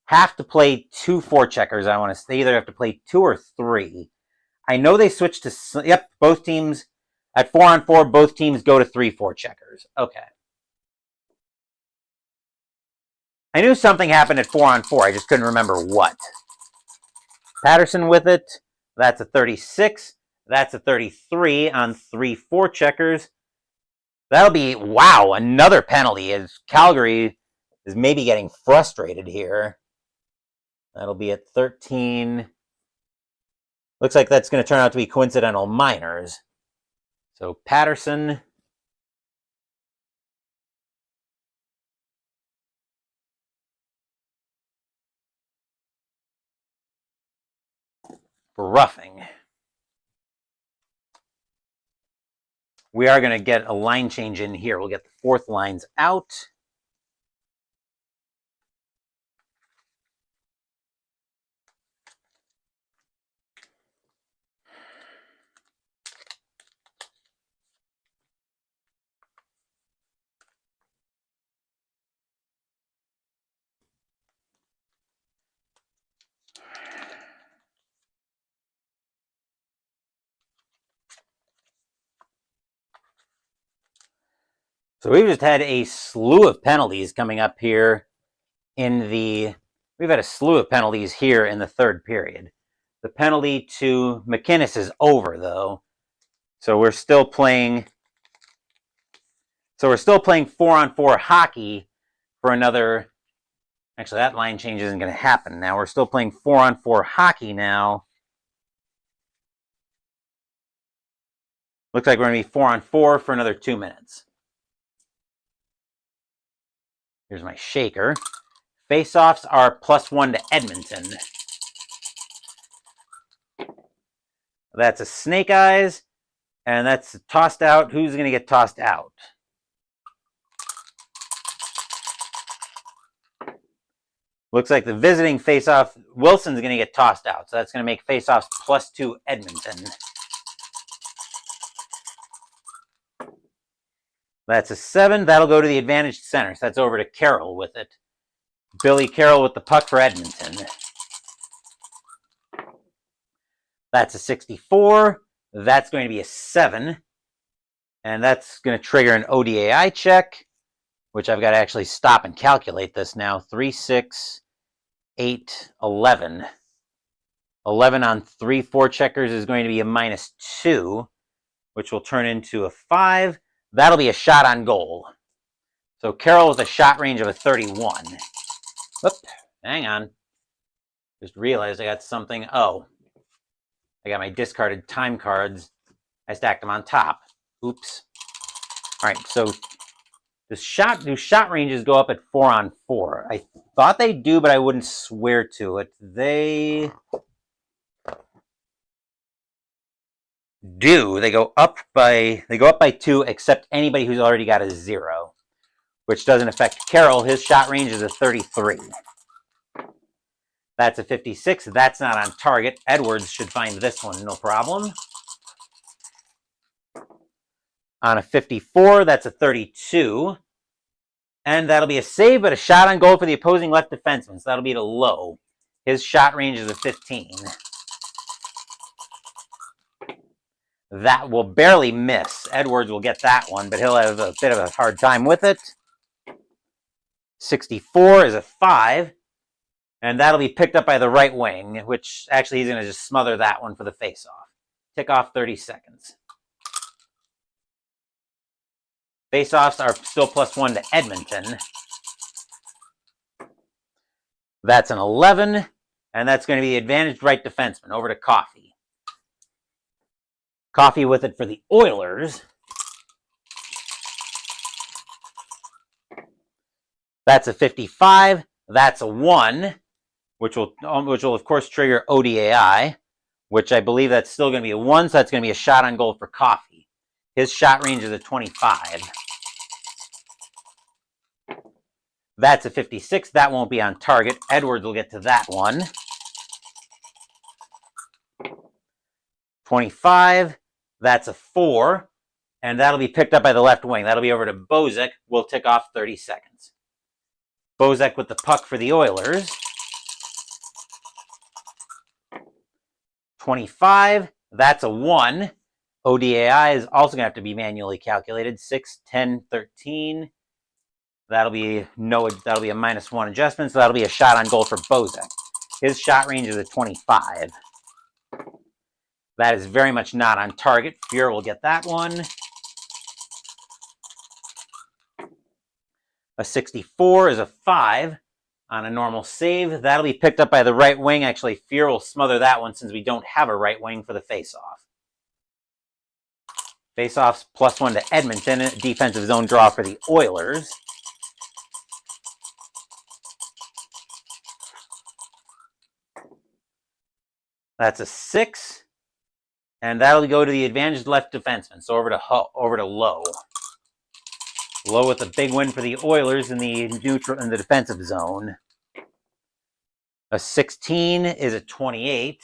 [SPEAKER 1] have to play 2 forecheckers. I want to say either have to play 2 or 3. I know they switched to, yep, both teams at 4 on 4, both teams go to 3 forecheckers. Okay. I knew something happened at 4 on 4. I just couldn't remember what. Patterson with it. That's a 36. That's a 33 on 3 forecheckers. That'll be, wow, another penalty as Calgary is maybe getting frustrated here. That'll be at 13. Looks like that's going to turn out to be coincidental minors. So Patterson. For roughing. We are going to get a line change in here. We'll get the fourth lines out. So we've just had a slew of penalties coming up here we've had a slew of penalties here in the third period. The penalty to McInnes is over, though. So we're still playing 4-on-4 hockey for another. Actually, that line change isn't going to happen now. We're still playing 4-on-4 hockey now. Looks like we're going to be 4-on-4 for another 2 minutes. Here's my shaker. Face-offs are +1 to Edmonton. That's a snake eyes, and that's tossed out. Who's going to get tossed out? Looks like the visiting face-off, Wilson's going to get tossed out. So that's going to make face-offs +2 Edmonton. That's a 7. That'll go to the advantaged center. So that's over to Carroll with it. Billy Carroll with the puck for Edmonton. That's a 64. That's going to be a 7. And that's going to trigger an ODAI check, which I've got to actually stop and calculate this now. 3, 6, 8, 11. 11 on 3 forecheckers is going to be a -2, which will turn into a 5. That'll be a shot on goal. So Carroll with a shot range of a 31. Whoop, hang on. Just realized I got something. Oh, I got my discarded time cards. I stacked them on top. Oops. All right, so do shot ranges go up at 4-on-4? I thought they do, but I wouldn't swear to it. They do. They go up by 2, except anybody who's already got a 0, which doesn't affect Carroll. His shot range is a 33. That's a 56. That's not on target. Edwards should find this one, no problem. On a 54, that's a 32. And that'll be a save, but a shot on goal for the opposing left defenseman. So that'll be to Low. His shot range is a 15. That will barely miss. Edwards will get that one, but he'll have a bit of a hard time with it. 64 is a 5. And that'll be picked up by the right wing, which actually he's going to just smother that one for the face-off. Tick off 30 seconds. Face-offs are still +1 to Edmonton. That's an 11, and that's going to be advantaged right defenseman. Over to Coffee. Coffee with it for the Oilers. That's a 55. That's a 1, which will of course trigger ODAI, which I believe that's still going to be a 1, so that's going to be a shot on goal for Coffee. His shot range is a 25. That's a 56. That won't be on target. Edwards will get to that one. 25. That's a 4. And that'll be picked up by the left wing. That'll be over to Bozek. We'll tick off 30 seconds. Bozek with the puck for the Oilers. 25. That's a 1. ODAI is also going to have to be manually calculated. 6, 10, 13. That'll be a -1 adjustment, so that'll be a shot on goal for Bozek. His shot range is a 25. That is very much not on target. Fuhr will get that one. A 64 is a 5. on a normal save. That'll be picked up by the right wing. Actually, Fear will smother that one since we don't have a right wing for the face-off. Face-offs +1 to Edmonton. Defensive zone draw for the Oilers. That's a 6. And that'll go to the advantaged left defenseman. So over to Lowe. Lowe with a big win for the Oilers in the defensive zone. A 16 is a 28.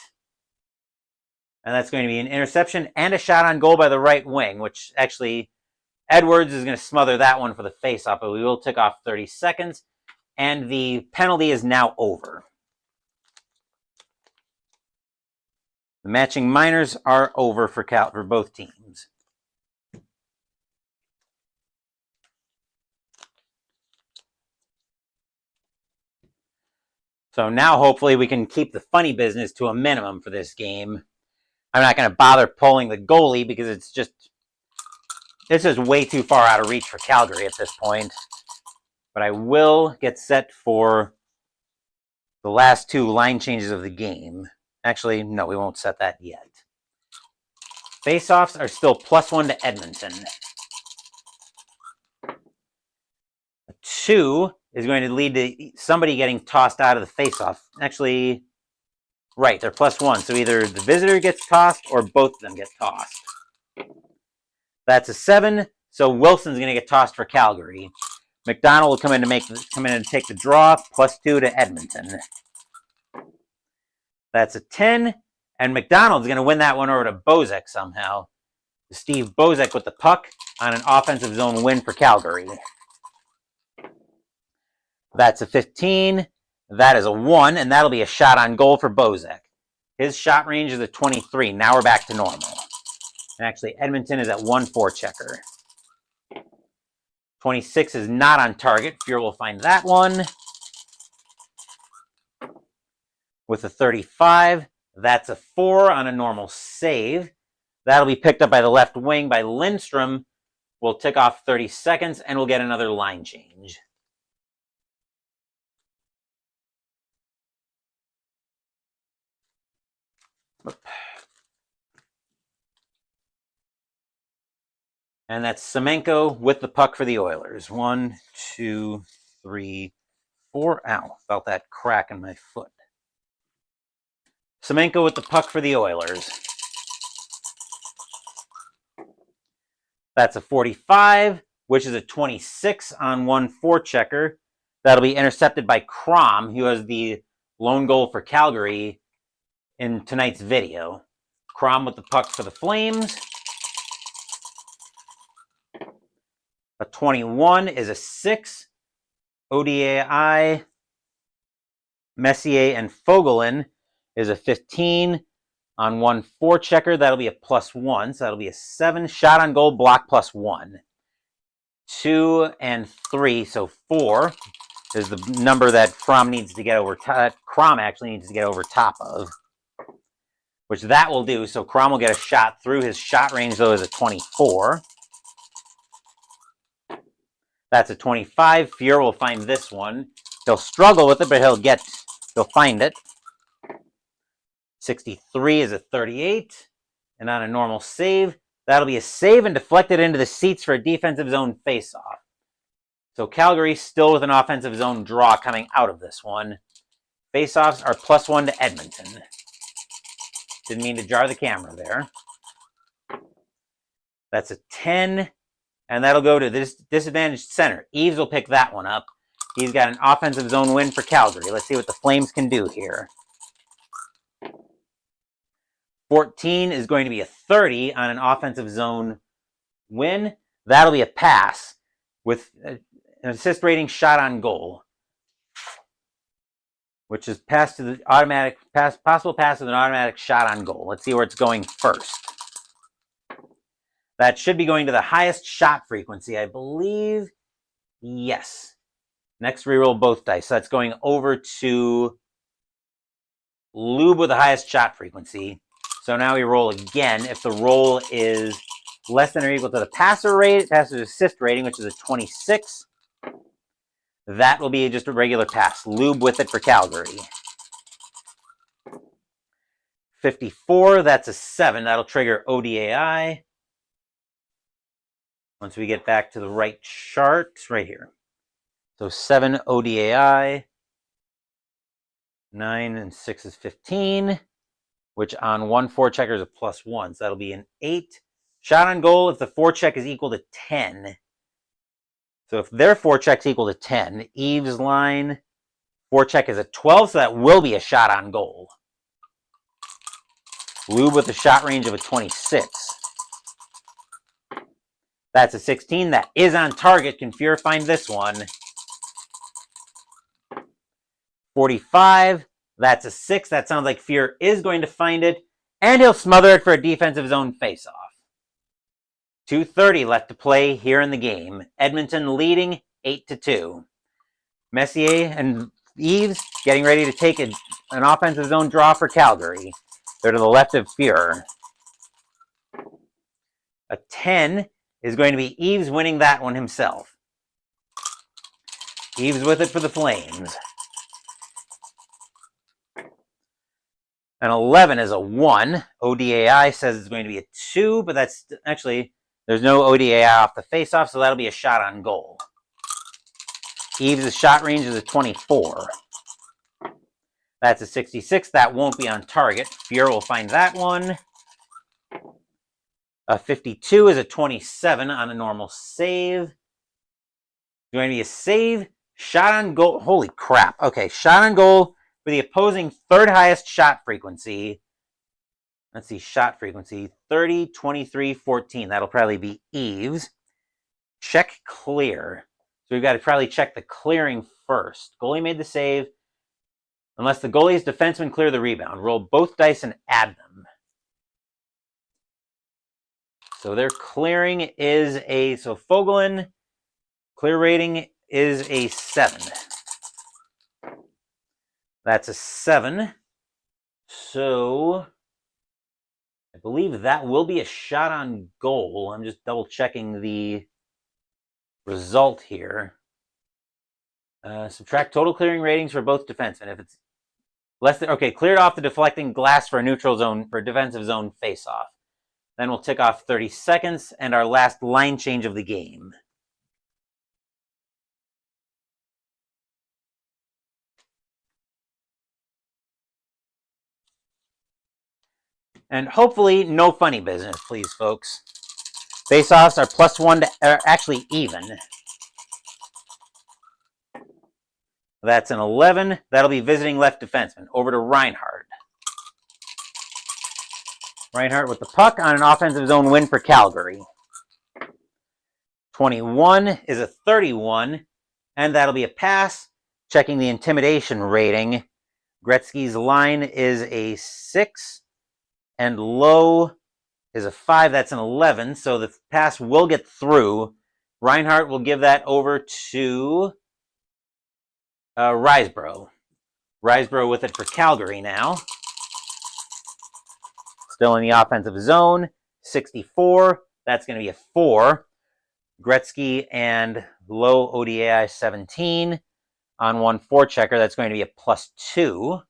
[SPEAKER 1] And that's going to be an interception and a shot on goal by the right wing, which actually Edwards is going to smother that one for the face-off, but we will tick off 30 seconds. And the penalty is now over. The matching minors are over for both teams. So now hopefully we can keep the funny business to a minimum for this game. I'm not going to bother pulling the goalie because this is way too far out of reach for Calgary at this point. But I will get set for the last 2 line changes of the game. Actually, no, we won't set that yet. Face-offs are still +1 to Edmonton. A 2 is going to lead to somebody getting tossed out of the face-off. Actually, right, they're +1. So either the visitor gets tossed or both of them get tossed. That's a 7. So Wilson's going to get tossed for Calgary. McDonald will come in and take the draw, +2 to Edmonton. That's a 10, and McDonald's going to win that one over to Bozek somehow. Steve Bozek with the puck on an offensive zone win for Calgary. That's a 15. That is a 1, and that'll be a shot on goal for Bozek. His shot range is a 23. Now we're back to normal. And actually, Edmonton is at 1 forechecker. 26 is not on target. Fuhr will find that one. With a 35, that's a 4 on a normal save. That'll be picked up by the left wing by Lindstrom. We'll tick off 30 seconds, and we'll get another line change. And that's Semenko with the puck for the Oilers. 1, 2, 3, 4. Ow, felt that crack in my foot. Semenko with the puck for the Oilers. That's a 45, which is a 26 on 1 forechecker. That'll be intercepted by Crom, who has the lone goal for Calgary in tonight's video. Crom with the puck for the Flames. A 21 is a 6. ODAI, Messier, and Fogelin is a 15 on 1 forechecker. That'll be a +1, so that'll be a 7. Shot on goal, block +1. 2 and 3, so 4 is the number that Crom needs to get over. Crom actually needs to get over top of, which that will do. So Crom will get a shot through. His shot range, though, is a 24. That's a 25. Fuhr will find this one. He'll struggle with it, but he'll find it. 63 is a 38. And on a normal save, that'll be a save and deflected into the seats for a defensive zone faceoff. So Calgary still with an offensive zone draw coming out of this one. Faceoffs are +1 to Edmonton. Didn't mean to jar the camera there. That's a 10. And that'll go to this disadvantaged center. Eves will pick that one up. He's got an offensive zone win for Calgary. Let's see what the Flames can do here. 14 is going to be a 30 on an offensive zone win. That'll be a pass with an assist rating shot on goal, which is pass to the automatic pass, possible pass with an automatic shot on goal. Let's see where it's going first. That should be going to the highest shot frequency, I believe. Yes. Next reroll both dice. So that's going over to Lube with the highest shot frequency. So now we roll again. If the roll is less than or equal to the passer's assist rating, which is a 26, That will be just a regular pass. Lube with it for Calgary. 54, that's a 7. That'll trigger ODAI. Once we get back to the right chart, right here. So 7 ODAI. 9 and 6 is 15, which on 1 forechecker is a +1. So that'll be an 8. Shot on goal if the forecheck is equal to 10. So if their forecheck's equal to 10, Eve's line forecheck is a 12, so that will be a shot on goal. Lube with a shot range of a 26. That's a 16. That is on target. Can Fuhrer find this one? 45. That's a 6. That sounds like Fuhrer is going to find it. And he'll smother it for a defensive zone faceoff. 2:30 left to play here in the game. Edmonton leading 8-2. Messier and Eves getting ready to take an offensive zone draw for Calgary. They're to the left of Fuhrer. A 10 is going to be Eves winning that one himself. Eves with it for the Flames. An 11 is a 1. ODAI says it's going to be a 2, but that's actually, there's no ODAI off the faceoff, so that'll be a shot on goal. Eves' shot range is a 24. That's a 66. That won't be on target. Fuhrer will find that one. A 52 is a 27 on a normal save. Going to be a save. Shot on goal. Holy crap. Okay, shot on goal for the opposing third highest shot frequency. Let's see, shot frequency. 30, 23, 14. That'll probably be Eves. Check clear. So we've got to probably check the clearing first. Goalie made the save. Unless the goalie's defenseman clear the rebound. Roll both dice and add them. So their clearing is a, so Fogelin, clear rating is a 7. That's a 7. So I believe that will be a shot on goal. I'm just double checking the result here. Subtract total clearing ratings for both defensemen. If it's less than, okay, cleared off the deflecting glass for a neutral zone, for a defensive zone face-off. Then we'll tick off 30 seconds and our last line change of the game. And hopefully no funny business, please, folks. Face-offs are +1 to, are actually even. That's an 11. That'll be visiting left defenseman. Over to Reinhardt. Reinhardt with the puck on an offensive zone win for Calgary. 21 is a 31, and that'll be a pass. Checking the intimidation rating. Gretzky's line is a 6, and low is a 5. That's an 11, so the pass will get through. Reinhardt will give that over to Risebrough. Risebrough with it for Calgary now. Still in the offensive zone. 64. That's going to be a 4. Gretzky and low ODAI 17. On 1 forechecker, that's going to be a +2.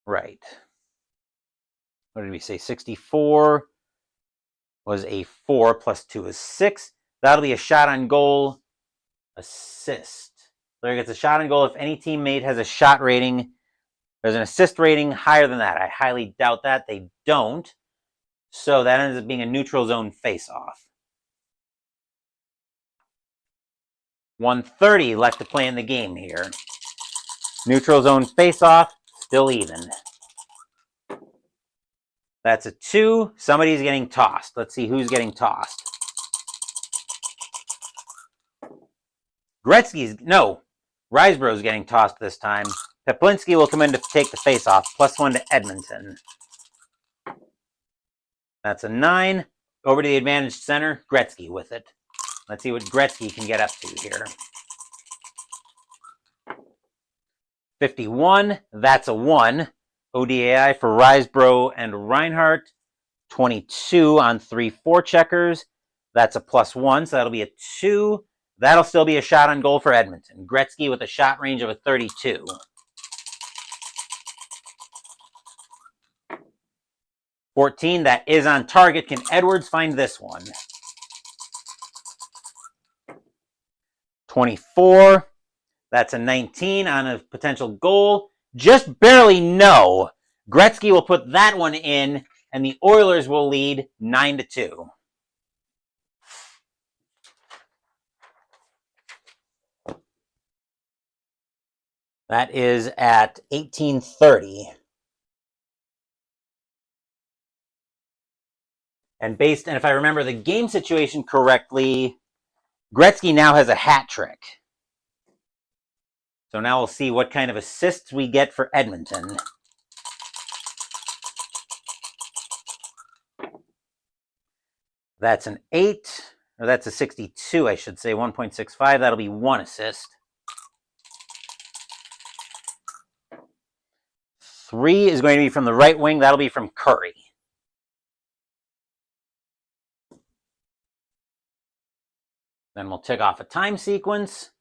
[SPEAKER 1] Right. What did we say? 64 was a 4. +2 is 6. That'll be a shot on goal assist. Player gets a shot on goal if any teammate has a shot rating. There's an assist rating higher than that. I highly doubt that. They don't. So that ends up being a neutral zone face-off. 1:30 left to play in the game here. Neutral zone face-off, still even. That's a 2. Somebody's getting tossed. Let's see who's getting tossed. Risebrough's getting tossed this time. Peplinski will come in to take the face-off. +1 to Edmonton. That's a 9. Over to the advantaged center. Gretzky with it. Let's see what Gretzky can get up to here. 51. That's a 1. ODAI for Risebrough and Reinhardt. 22 on 3 forecheckers. That's a +1, so that'll be a 2. That'll still be a shot on goal for Edmonton. Gretzky with a shot range of a 32. $14, that is on target. Can Edwards find this one? $24, that's a 19 on a potential goal. Just barely no. Gretzky will put that one in, and the Oilers will lead 9-2. That is at 18:30. And if I remember the game situation correctly, Gretzky now has a hat trick. So now we'll see what kind of assists we get for Edmonton. That's an 8, or that's a 62, I should say, 1.65. That'll be 1 assist. 3 is going to be from the right wing. That'll be from Curry. Then we'll tick off a time sequence.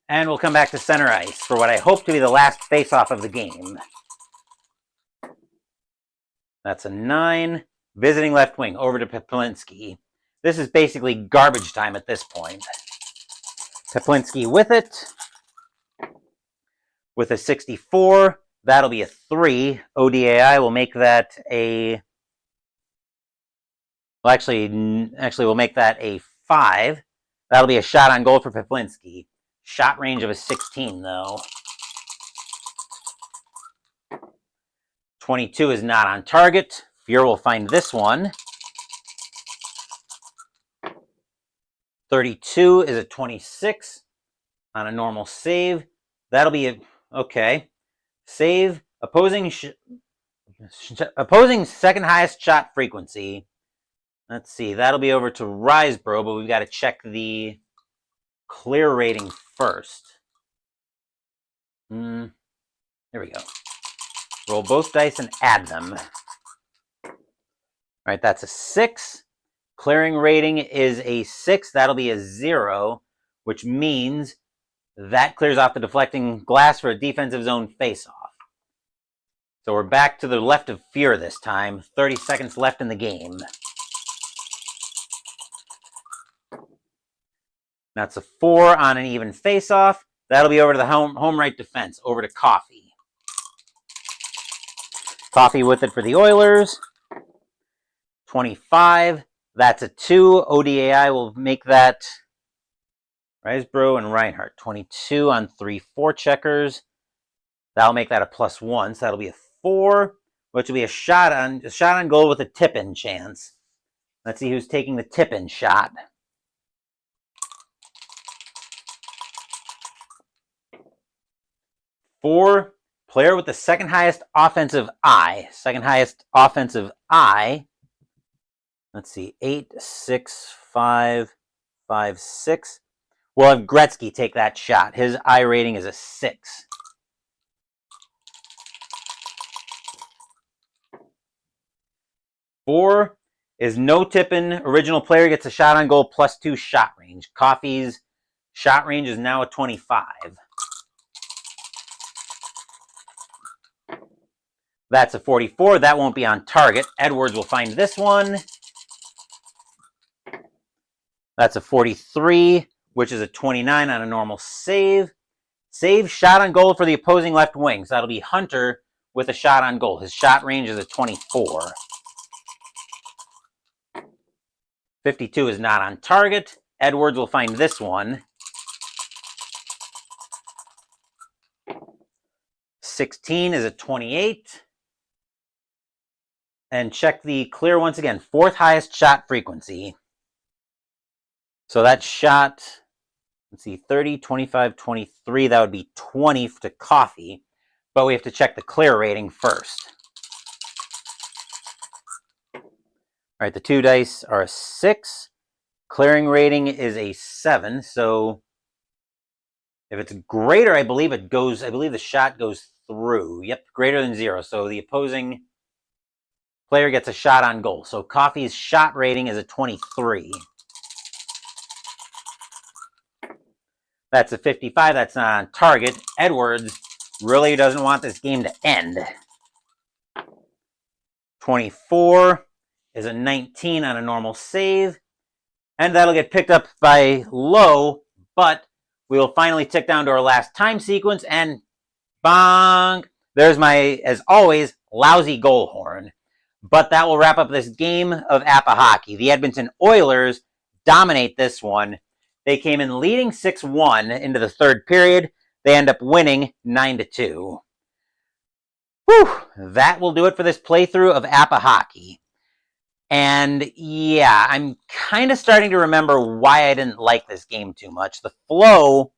[SPEAKER 1] And we'll come back to center ice for what I hope to be the last face-off of the game. That's a 9. Visiting left wing over to Peplinski. This is basically garbage time at this point. Peplinski with it. With a 64. That'll be a 3. ODAI will make that a... Well, actually, we'll make that a 5. That'll be a shot on goal for Peplinski. Shot range of a 16, though. 22 is not on target. Fuhr will find this one. 32 is a 26 on a normal save. That'll be a... Okay. Save. Opposing second highest shot frequency. Let's see. That'll be over to Riseborough, but we've got to check the clear rating first. Here we go. Roll both dice and add them. All right, that's a 6. Clearing rating is a 6. That'll be a 0, which means that clears off the deflecting glass for a defensive zone face-off. So we're back to the left of Fuhr this time. 30 seconds left in the game. That's a 4 on an even face-off. That'll be over to the home right defense, over to Coffey. Coffey with it for the Oilers. 25. That's a 2. ODAI will make that Riseborough and Reinhardt. 22 on 3-4 checkers. That'll make that a +1. So that'll be a 4, which will be a shot on goal with a tip-in chance. Let's see who's taking the tip-in shot. 4, player with the second highest offensive I. Second highest offensive I. Let's see, 8, 6, 5, 5, 6. We'll have Gretzky take that shot. His I rating is a 6. Four is no tipping. Original player gets a shot on goal +2 shot range. Coffey's shot range is now a 25. That's a 44. That won't be on target. Edwards will find this one. That's a 43, which is a 29 on a normal save. Save shot on goal for the opposing left wing. So that'll be Hunter with a shot on goal. His shot range is a 24. 52 is not on target. Edwards will find this one. 16 is a 28. And check the clear once again. Fourth highest shot frequency. So that shot, let's see, 30, 25, 23. That would be 20 to Coffey. But we have to check the clear rating first. All right, the 2 dice are a 6. Clearing rating is a 7. So if it's greater, I believe the shot goes through. Yep, greater than 0. So the opposing player gets a shot on goal. So Coffey's shot rating is a 23. That's a 55. That's not on target. Edwards really doesn't want this game to end. 24 is a 19 on a normal save. And that'll get picked up by Lowe, but we will finally tick down to our last time sequence, and bong! There's my, as always, lousy goal horn. But that will wrap up this game of APBA Hockey. The Edmonton Oilers dominate this one. They came in leading 6-1 into the third period. They end up winning 9-2. Whew! That will do it for this playthrough of APBA Hockey. And yeah, I'm kind of starting to remember why I didn't like this game too much. The flow,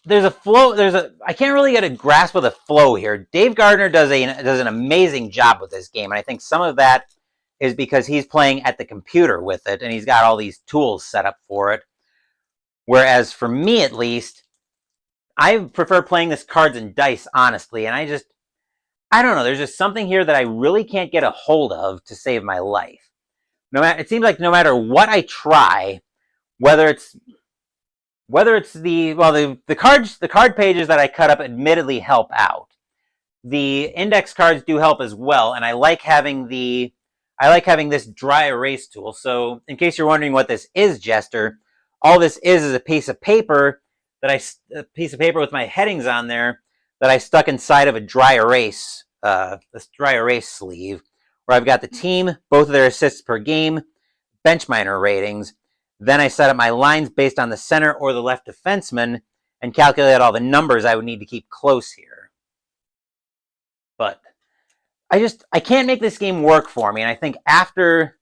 [SPEAKER 1] there's a flow, I can't really get a grasp of the flow here. Dave Gardner does an amazing job with this game, and I think some of that is because he's playing at the computer with it, and he's got all these tools set up for it. Whereas for me, at least, I prefer playing this cards and dice, honestly, and I don't know, there's just something here that I really can't get a hold of to save my life. It seems like no matter what I try, whether it's the card pages that I cut up admittedly help out. The index cards do help as well, and I like having this dry erase tool. So, in case you're wondering what this is, Jester, all this is a piece of paper with my headings on there that I stuck inside of a dry erase, this dry erase sleeve, where I've got the team, both of their assists per game, bench minor ratings. Then I set up my lines based on the center or the left defenseman and calculate all the numbers I would need to keep close here. But I can't make this game work for me, and I think after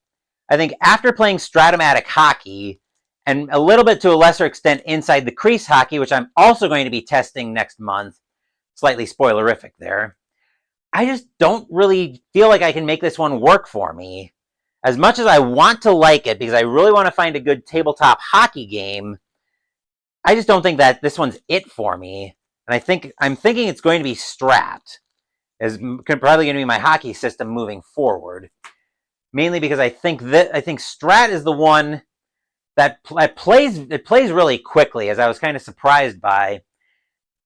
[SPEAKER 1] playing Stratomatic Hockey and a little bit to a lesser extent inside the crease hockey, which I'm also going to be testing next month, slightly spoilerific there, I just don't really feel like I can make this one work for me. As much as I want to like it, because I really want to find a good tabletop hockey game, I just don't think that this one's it for me. And I'm thinking it's going to be Strat. Is probably going to be my hockey system moving forward. Mainly because I think Strat is the one that plays really quickly, as I was kind of surprised by.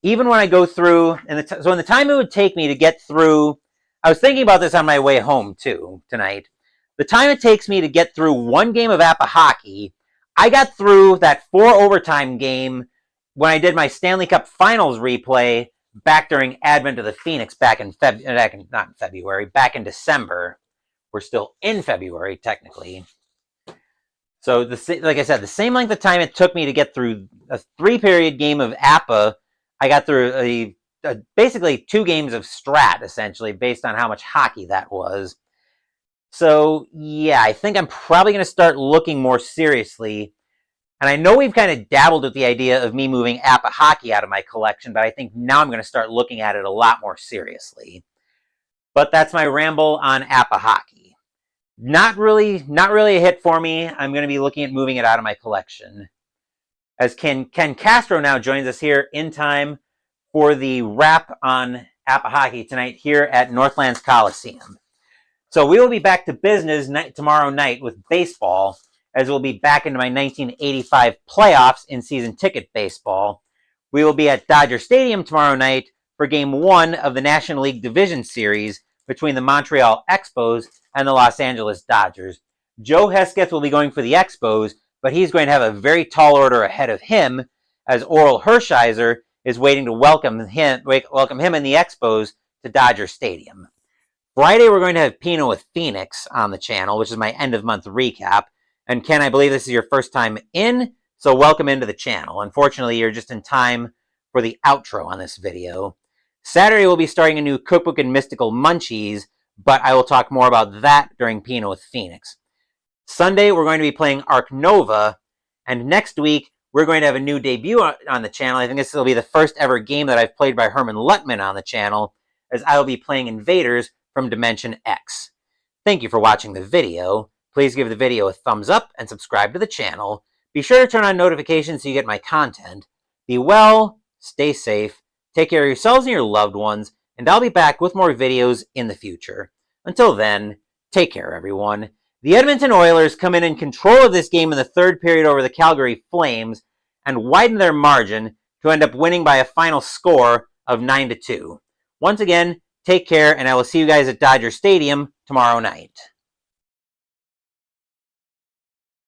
[SPEAKER 1] Even when I go through, so in the time it would take me to get through, I was thinking about this on my way home too tonight. The time it takes me to get through one game of APBA Hockey, I got through that 4 overtime game when I did my Stanley Cup Finals replay back during Advent of the Phoenix back in December. We're still in February, technically. So, like I said, the same length of time it took me to get through a 3-period game of APBA, I got through basically 2 games of Strat, essentially, based on how much hockey that was. So, yeah, I think I'm probably going to start looking more seriously. And I know we've kind of dabbled with the idea of me moving APBA Hockey out of my collection, but I think now I'm going to start looking at it a lot more seriously. But that's my ramble on APBA Hockey. Not really a hit for me. I'm going to be looking at moving it out of my collection. As Ken Castro now joins us here in time for the wrap on APBA Hockey tonight here at Northlands Coliseum. So we will be back to business tomorrow night with baseball, as we'll be back into my 1985 playoffs in season ticket baseball. We will be at Dodger Stadium tomorrow night for Game 1 of the National League Division Series between the Montreal Expos and the Los Angeles Dodgers. Joe Hesketh will be going for the Expos, but he's going to have a very tall order ahead of him, as Oral Hershiser is waiting to welcome him and the Expos to Dodger Stadium. Friday, we're going to have Pino with Phoenix on the channel, which is my end-of-month recap. And Ken, I believe this is your first time in, so welcome into the channel. Unfortunately, you're just in time for the outro on this video. Saturday, we'll be starting a new cookbook and mystical munchies, but I will talk more about that during Pino with Phoenix. Sunday, we're going to be playing Arc Nova, and next week, we're going to have a new debut on the channel. I think this will be the first ever game that I've played by Herman Luttman on the channel, as I will be playing Invaders from Dimension X. Thank you for watching the video. Please give the video a thumbs up and subscribe to the channel. Be sure to turn on notifications so you get my content. Be well, stay safe, take care of yourselves and your loved ones, and I'll be back with more videos in the future. Until then, take care, everyone. The Edmonton Oilers come in control of this game in the third period over the Calgary Flames and widen their margin to end up winning by a final score of 9-2. Once again, take care, and I will see you guys at Dodger Stadium tomorrow night.